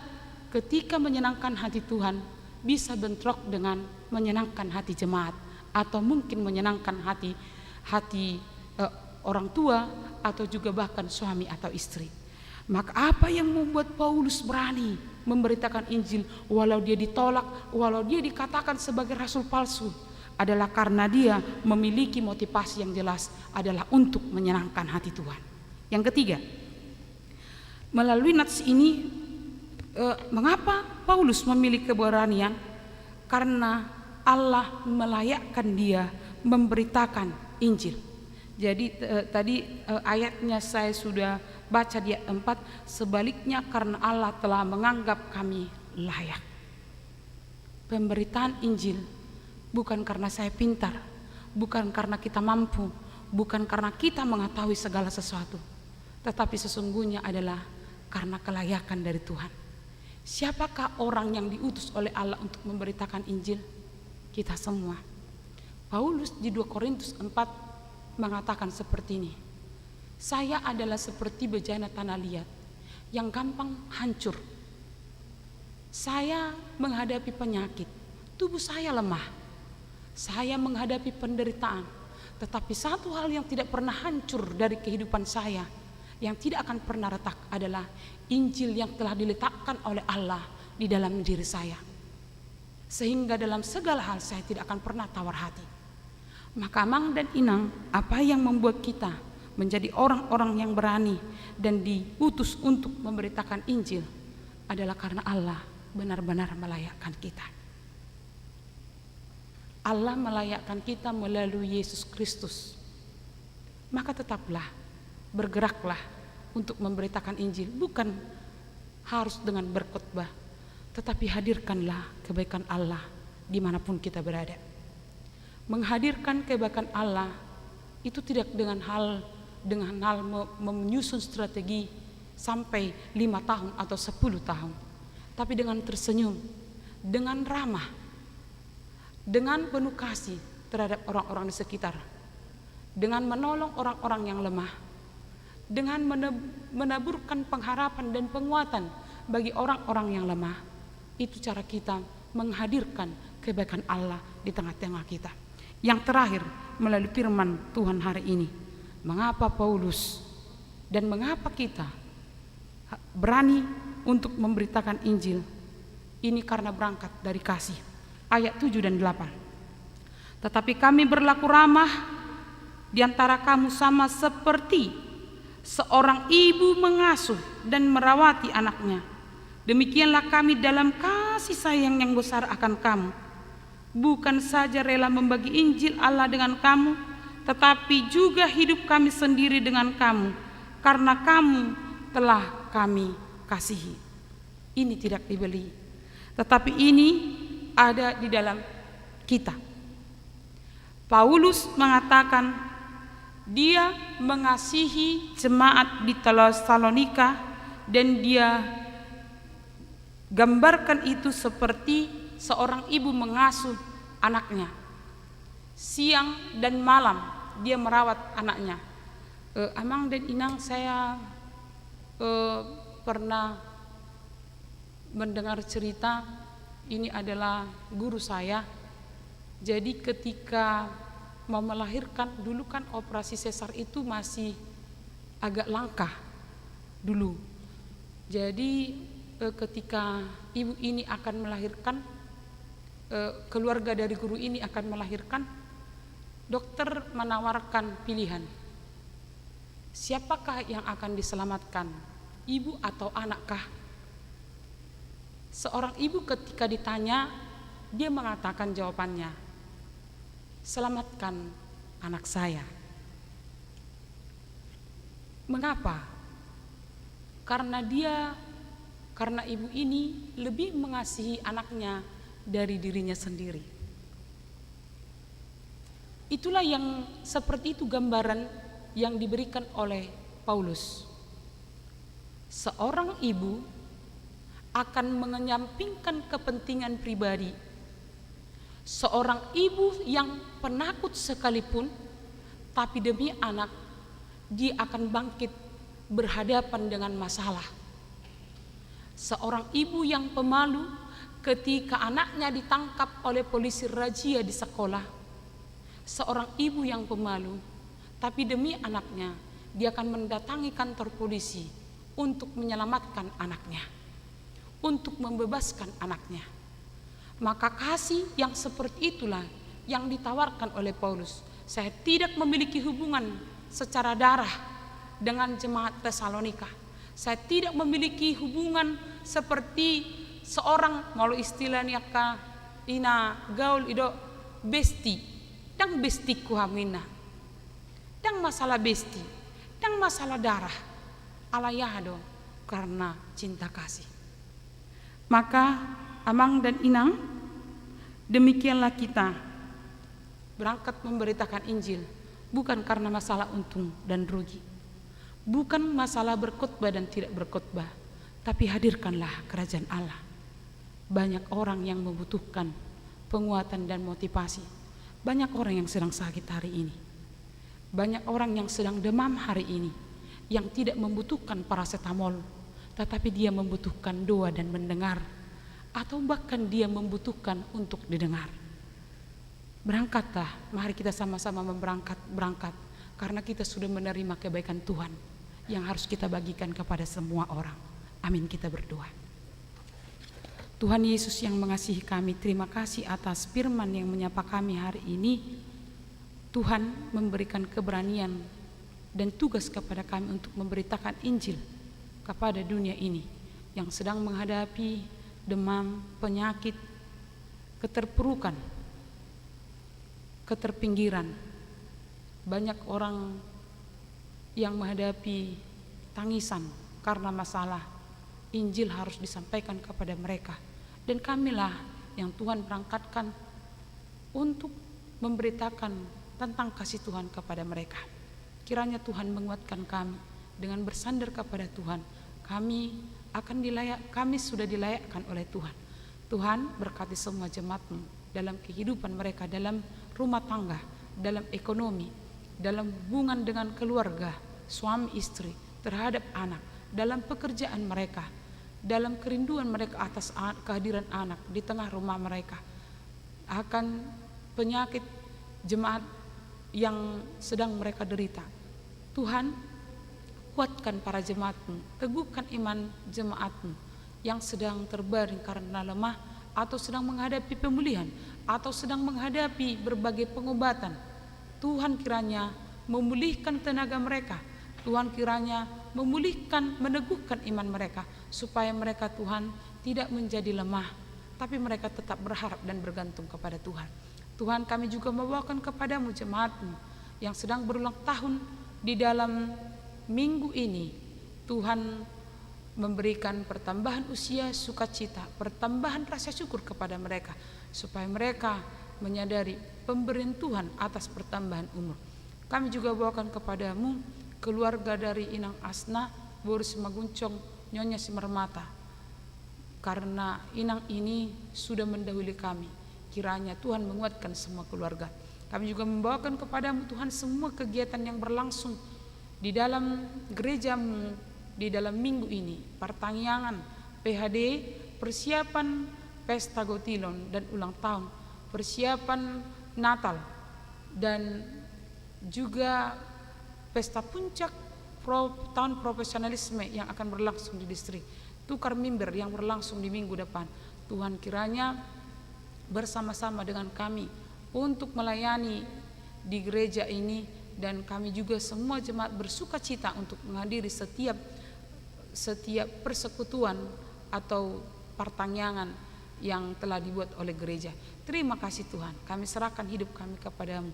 ketika menyenangkan hati Tuhan bisa bentrok dengan menyenangkan hati jemaat, atau mungkin menyenangkan hati orang tua, atau juga bahkan suami atau istri. Maka apa yang membuat Paulus berani memberitakan Injil walau dia ditolak, walau dia dikatakan sebagai rasul palsu, adalah karena dia memiliki motivasi yang jelas, adalah untuk menyenangkan hati Tuhan. Yang ketiga, melalui nats ini mengapa Paulus memiliki keberanian? Karena Allah melayakkan dia memberitakan Injil. Jadi tadi ayatnya saya sudah baca di ayat 4, sebaliknya karena Allah telah menganggap kami layak. Pemberitaan Injil bukan karena saya pintar, bukan karena kita mampu, bukan karena kita mengetahui segala sesuatu, tetapi sesungguhnya adalah karena kelayakan dari Tuhan. Siapakah orang yang diutus oleh Allah untuk memberitakan Injil? Kita semua. Paulus di 2 Korintus 4 mengatakan seperti ini. Saya adalah seperti bejana tanah liat yang gampang hancur. Saya menghadapi penyakit, tubuh saya lemah. Saya menghadapi penderitaan, tetapi satu hal yang tidak pernah hancur dari kehidupan saya, yang tidak akan pernah retak adalah Injil yang telah diletakkan oleh Allah di dalam diri saya. Sehingga dalam segala hal saya tidak akan pernah tawar hati. Maka Amang dan Inang, apa yang membuat kita menjadi orang-orang yang berani dan diutus untuk memberitakan Injil adalah karena Allah benar-benar melayakkan kita. Allah melayakkan kita melalui Yesus Kristus. Maka tetaplah, bergeraklah untuk memberitakan Injil, bukan harus dengan berkhotbah, tetapi hadirkanlah kebaikan Allah dimanapun kita berada. Menghadirkan kebaikan Allah itu tidak dengan hal menyusun strategi sampai 5 tahun atau 10 tahun, tapi dengan tersenyum, dengan ramah, dengan penuh kasih terhadap orang-orang di sekitar, dengan menolong orang-orang yang lemah, dengan menaburkan pengharapan dan penguatan bagi orang-orang yang lemah. Itu cara kita menghadirkan kebaikan Allah di tengah-tengah kita. Yang terakhir, melalui firman Tuhan hari ini, mengapa Paulus dan mengapa kita berani untuk memberitakan Injil? Ini karena berangkat dari kasih. Ayat 7 dan 8. Tetapi kami berlaku ramah di antara kamu sama seperti seorang ibu mengasuh dan merawati anaknya. Demikianlah kami dalam kasih sayang yang besar akan kamu. Bukan saja rela membagi Injil Allah dengan kamu, tetapi juga hidup kami sendiri dengan kamu, karena kamu telah kami kasihi. Ini tidak dibeli, tetapi ini ada di dalam kita. Paulus mengatakan dia mengasihi jemaat di Tesalonika, dan dia gambarkan itu seperti seorang ibu mengasuh anaknya. Siang dan malam dia merawat anaknya. Amang dan Inang, saya pernah mendengar cerita, ini adalah guru saya. Jadi ketika mau melahirkan, dulu kan operasi sesar itu masih agak langka dulu. Jadi ketika ibu ini akan melahirkan, keluarga dari guru ini akan melahirkan, dokter menawarkan pilihan. Siapakah yang akan diselamatkan? Ibu atau anakkah? Seorang ibu ketika ditanya, dia mengatakan jawabannya, selamatkan anak saya. Mengapa? Karena ibu ini lebih mengasihi anaknya dari dirinya sendiri. Itulah yang seperti itu gambaran yang diberikan oleh Paulus. Seorang ibu akan menyampingkan kepentingan pribadi. Seorang ibu yang penakut sekalipun, tapi demi anak, dia akan bangkit berhadapan dengan masalah. Seorang ibu yang pemalu, ketika anaknya ditangkap oleh polisi razia di sekolah, seorang ibu yang pemalu, tapi demi anaknya, dia akan mendatangi kantor polisi untuk menyelamatkan anaknya, untuk membebaskan anaknya. Maka kasih yang seperti itulah yang ditawarkan oleh Paulus. Saya tidak memiliki hubungan secara darah dengan jemaat Tesalonika. Saya tidak memiliki hubungan seperti seorang, malu istilahnya ka ina gaul ido besti, dang besti kuhamina, dang masalah besti, dang masalah darah, alayahdo karena cinta kasih. Maka Amang dan Inang, demikianlah kita berangkat memberitakan Injil, bukan karena masalah untung dan rugi, bukan masalah berkhotbah dan tidak berkhotbah, tapi hadirkanlah kerajaan Allah. Banyak orang yang membutuhkan penguatan dan motivasi. Banyak orang yang sedang sakit hari ini, banyak orang yang sedang demam hari ini, yang tidak membutuhkan paracetamol, tetapi dia membutuhkan doa dan mendengar, atau bahkan dia membutuhkan untuk didengar. Berangkatlah, mari kita sama-sama berangkat, karena kita sudah menerima kebaikan Tuhan yang harus kita bagikan kepada semua orang. Amin, kita berdoa. Tuhan Yesus yang mengasihi kami, terima kasih atas firman yang menyapa kami hari ini. Tuhan memberikan keberanian dan tugas kepada kami untuk memberitakan Injil kepada dunia ini yang sedang menghadapi demam, penyakit, keterpurukan, keterpinggiran. Banyak orang yang menghadapi tangisan karena masalah. Injil harus disampaikan kepada mereka, dan kamilah yang Tuhan berangkatkan untuk memberitakan tentang kasih Tuhan kepada mereka. Kiranya Tuhan menguatkan kami dengan bersandar kepada Tuhan. Kami sudah dilayakkan oleh Tuhan. Tuhan berkati semua jemaat-Mu dalam kehidupan mereka, dalam rumah tangga, dalam ekonomi, dalam hubungan dengan keluarga, suami istri, terhadap anak, dalam pekerjaan mereka, dalam kerinduan mereka atas kehadiran anak di tengah rumah mereka, akan penyakit jemaat yang sedang mereka derita. Tuhan, kuatkan para jemaat-Mu, teguhkan iman jemaat-Mu yang sedang terbaring karena lemah, atau sedang menghadapi pemulihan, atau sedang menghadapi berbagai pengobatan. Tuhan kiranya memulihkan tenaga mereka. Tuhan kiranya memulihkan, meneguhkan iman mereka, supaya mereka Tuhan tidak menjadi lemah, tapi mereka tetap berharap dan bergantung kepada Tuhan. Tuhan, kami juga membawakan kepadamu jemaat-Mu yang sedang berulang tahun di dalam minggu ini. Tuhan memberikan pertambahan usia, sukacita, pertambahan rasa syukur kepada mereka, supaya mereka menyadari pemberian Tuhan atas pertambahan umur. Kami juga bawakan kepadamu keluarga dari Inang Asna, Boris Maguncong, Nyonya Simarmata, karena Inang ini sudah mendahului kami. Kiranya Tuhan menguatkan semua keluarga. Kami juga membawakan kepadamu Tuhan semua kegiatan yang berlangsung di dalam gerejamu di dalam minggu ini, pertangyangan, PHD, persiapan pesta Gotilon dan ulang tahun, persiapan Natal, dan juga pesta puncak tahun profesionalisme yang akan berlangsung di distrik, tukar mimbar yang berlangsung di minggu depan. Tuhan kiranya bersama-sama dengan kami untuk melayani di gereja ini, dan kami juga semua jemaat bersuka cita untuk menghadiri setiap persekutuan atau pertangyangan yang telah dibuat oleh gereja. Terima kasih Tuhan, kami serahkan hidup kami kepadamu.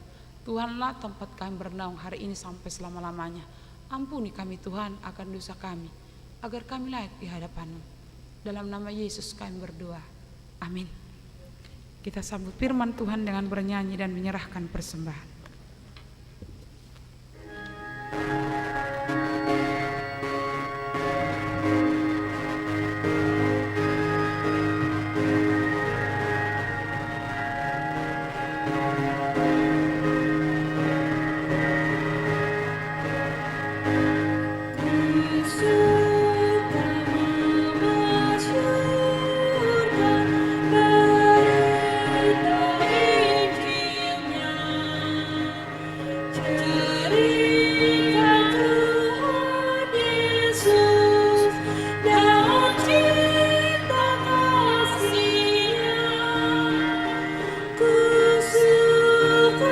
Tuhanlah tempat kami bernaung hari ini sampai selama-lamanya. Ampuni kami Tuhan akan dosa kami, agar kami layak di hadapan-Mu. Dalam nama Yesus kami berdoa, amin. Kita sambut firman Tuhan dengan bernyanyi dan menyerahkan persembahan. Ku suka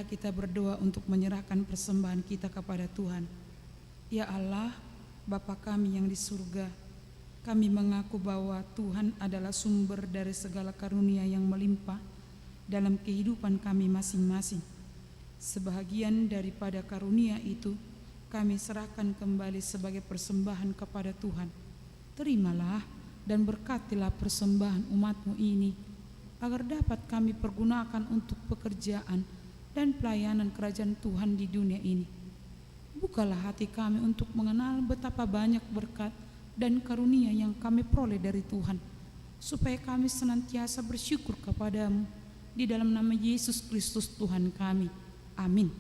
Marilah kita berdoa untuk menyerahkan persembahan kita kepada Tuhan. Ya Allah, Bapa kami yang di surga, kami mengaku bahwa Tuhan adalah sumber dari segala karunia yang melimpah dalam kehidupan kami masing-masing. Sebahagian daripada karunia itu kami serahkan kembali sebagai persembahan kepada Tuhan. Terimalah dan berkatilah persembahan umat-Mu ini, agar dapat kami pergunakan untuk pekerjaan dan pelayanan kerajaan Tuhan di dunia ini. Bukalah hati kami untuk mengenal betapa banyak berkat dan karunia yang kami peroleh dari Tuhan, supaya kami senantiasa bersyukur kepadamu di dalam nama Yesus Kristus Tuhan kami. Amin.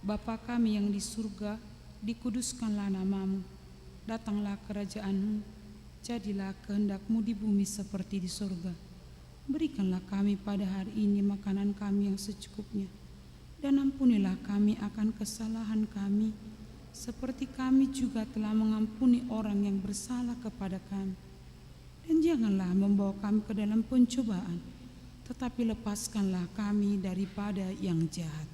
Bapa kami yang di surga, dikuduskanlah namamu, datanglah kerajaanmu, jadilah kehendak-Mu di bumi seperti di surga. Berikanlah kami pada hari ini makanan kami yang secukupnya, dan ampunilah kami akan kesalahan kami, seperti kami juga telah mengampuni orang yang bersalah kepada kami. Dan janganlah membawa kami ke dalam pencobaan, tetapi lepaskanlah kami daripada yang jahat.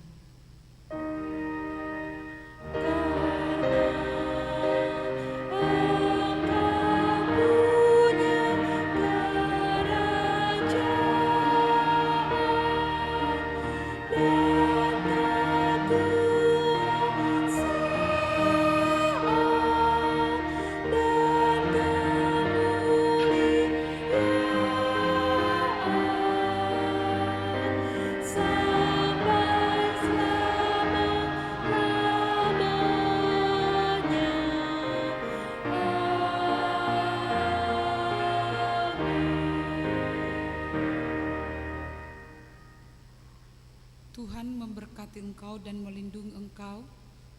Tuhan memberkati engkau dan melindungi engkau.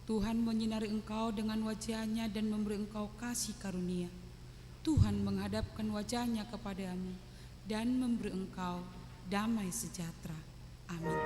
Tuhan menyinari engkau dengan wajah-Nya dan memberi engkau kasih karunia. Tuhan menghadapkan wajah-Nya kepadamu dan memberi engkau damai sejahtera. Amin.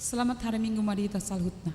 Selamat hari Minggu Madita Salhutna.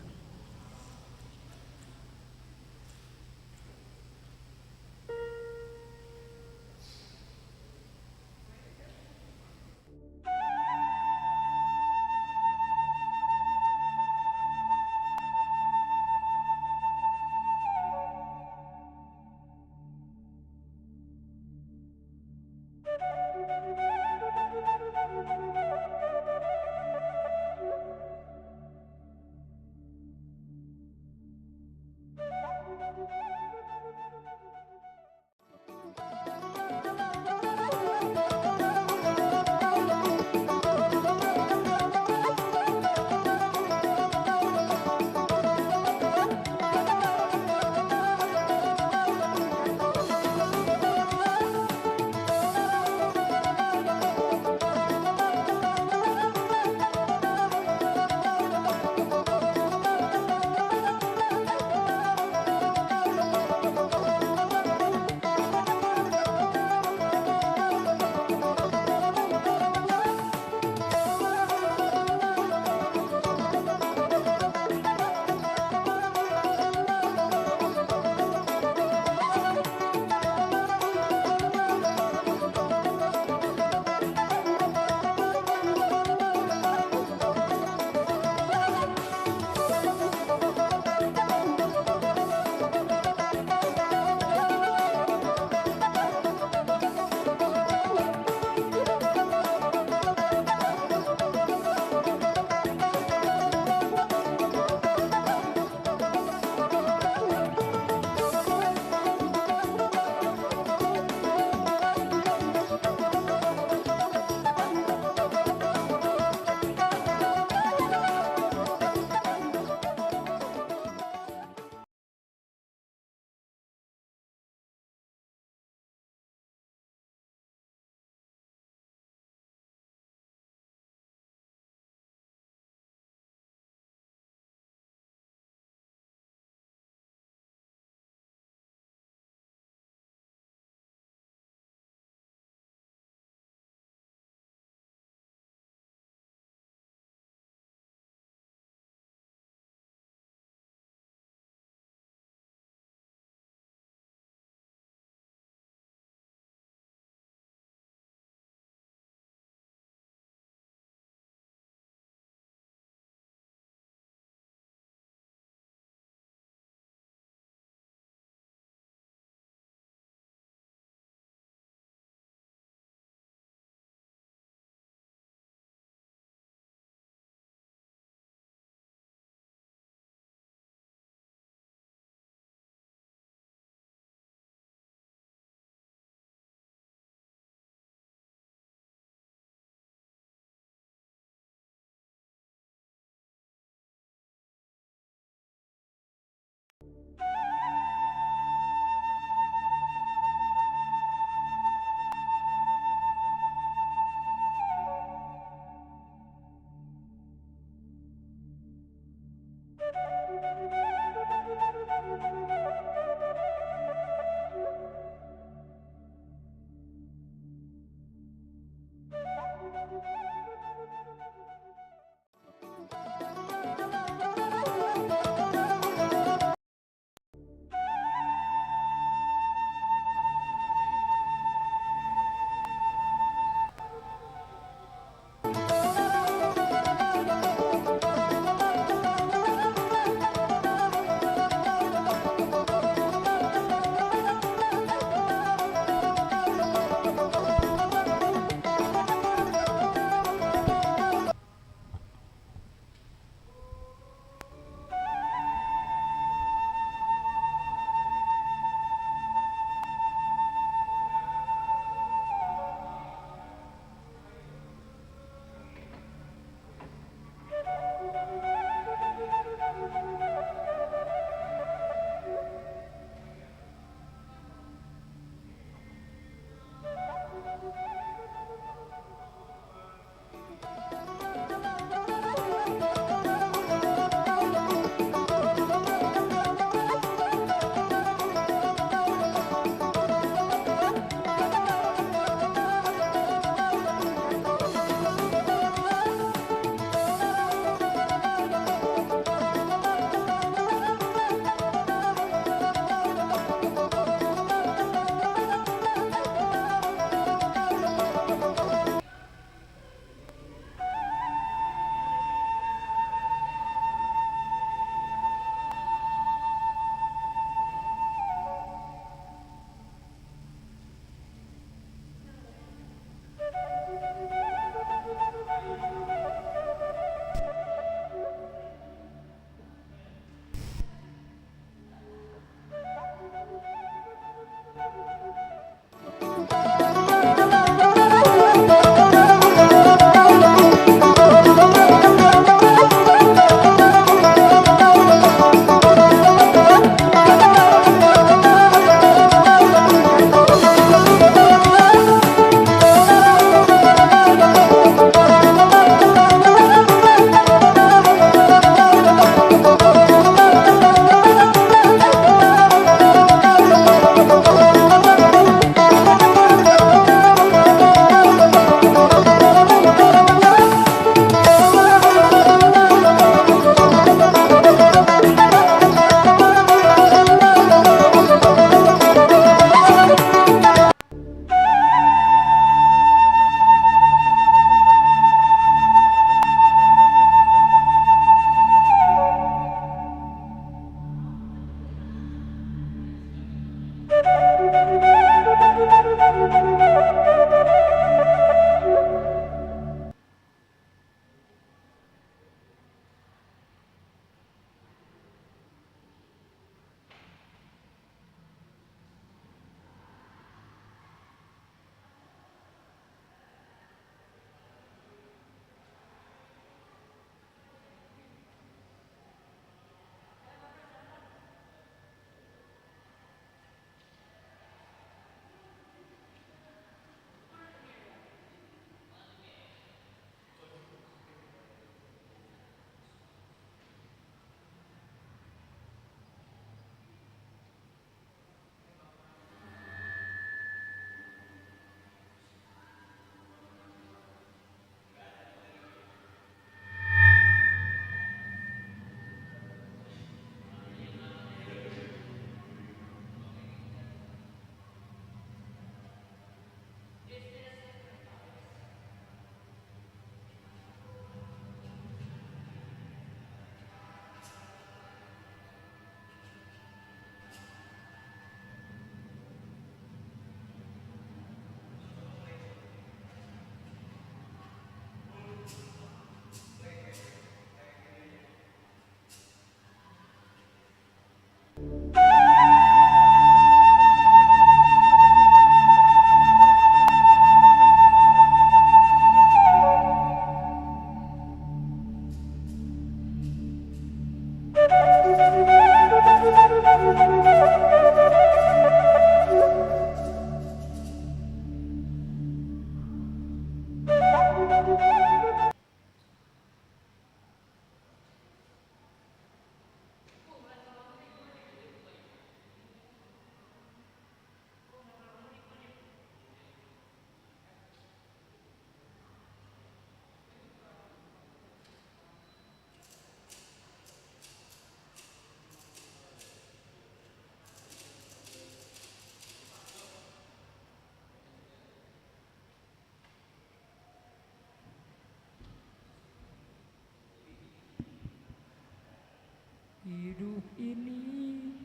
Hidup ini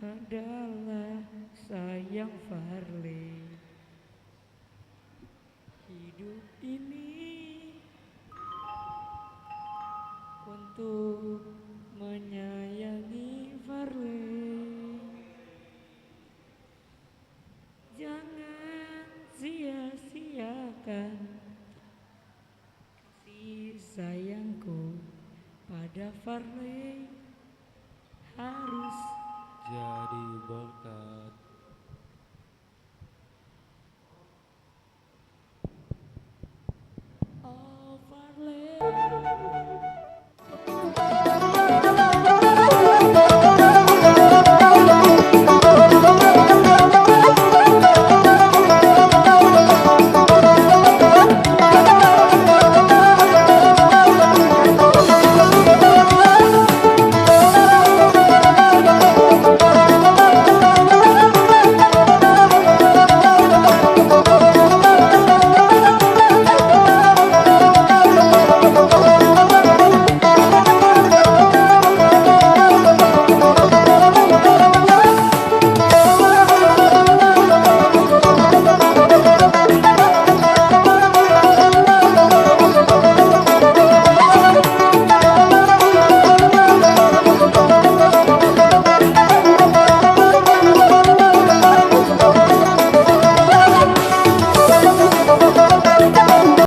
adalah sayang Farley. Hidup ini untuk menyayangi Farley. Jangan sia-siakan kasih sayangku pada Farley. Harus jadi berkat. oh Farley.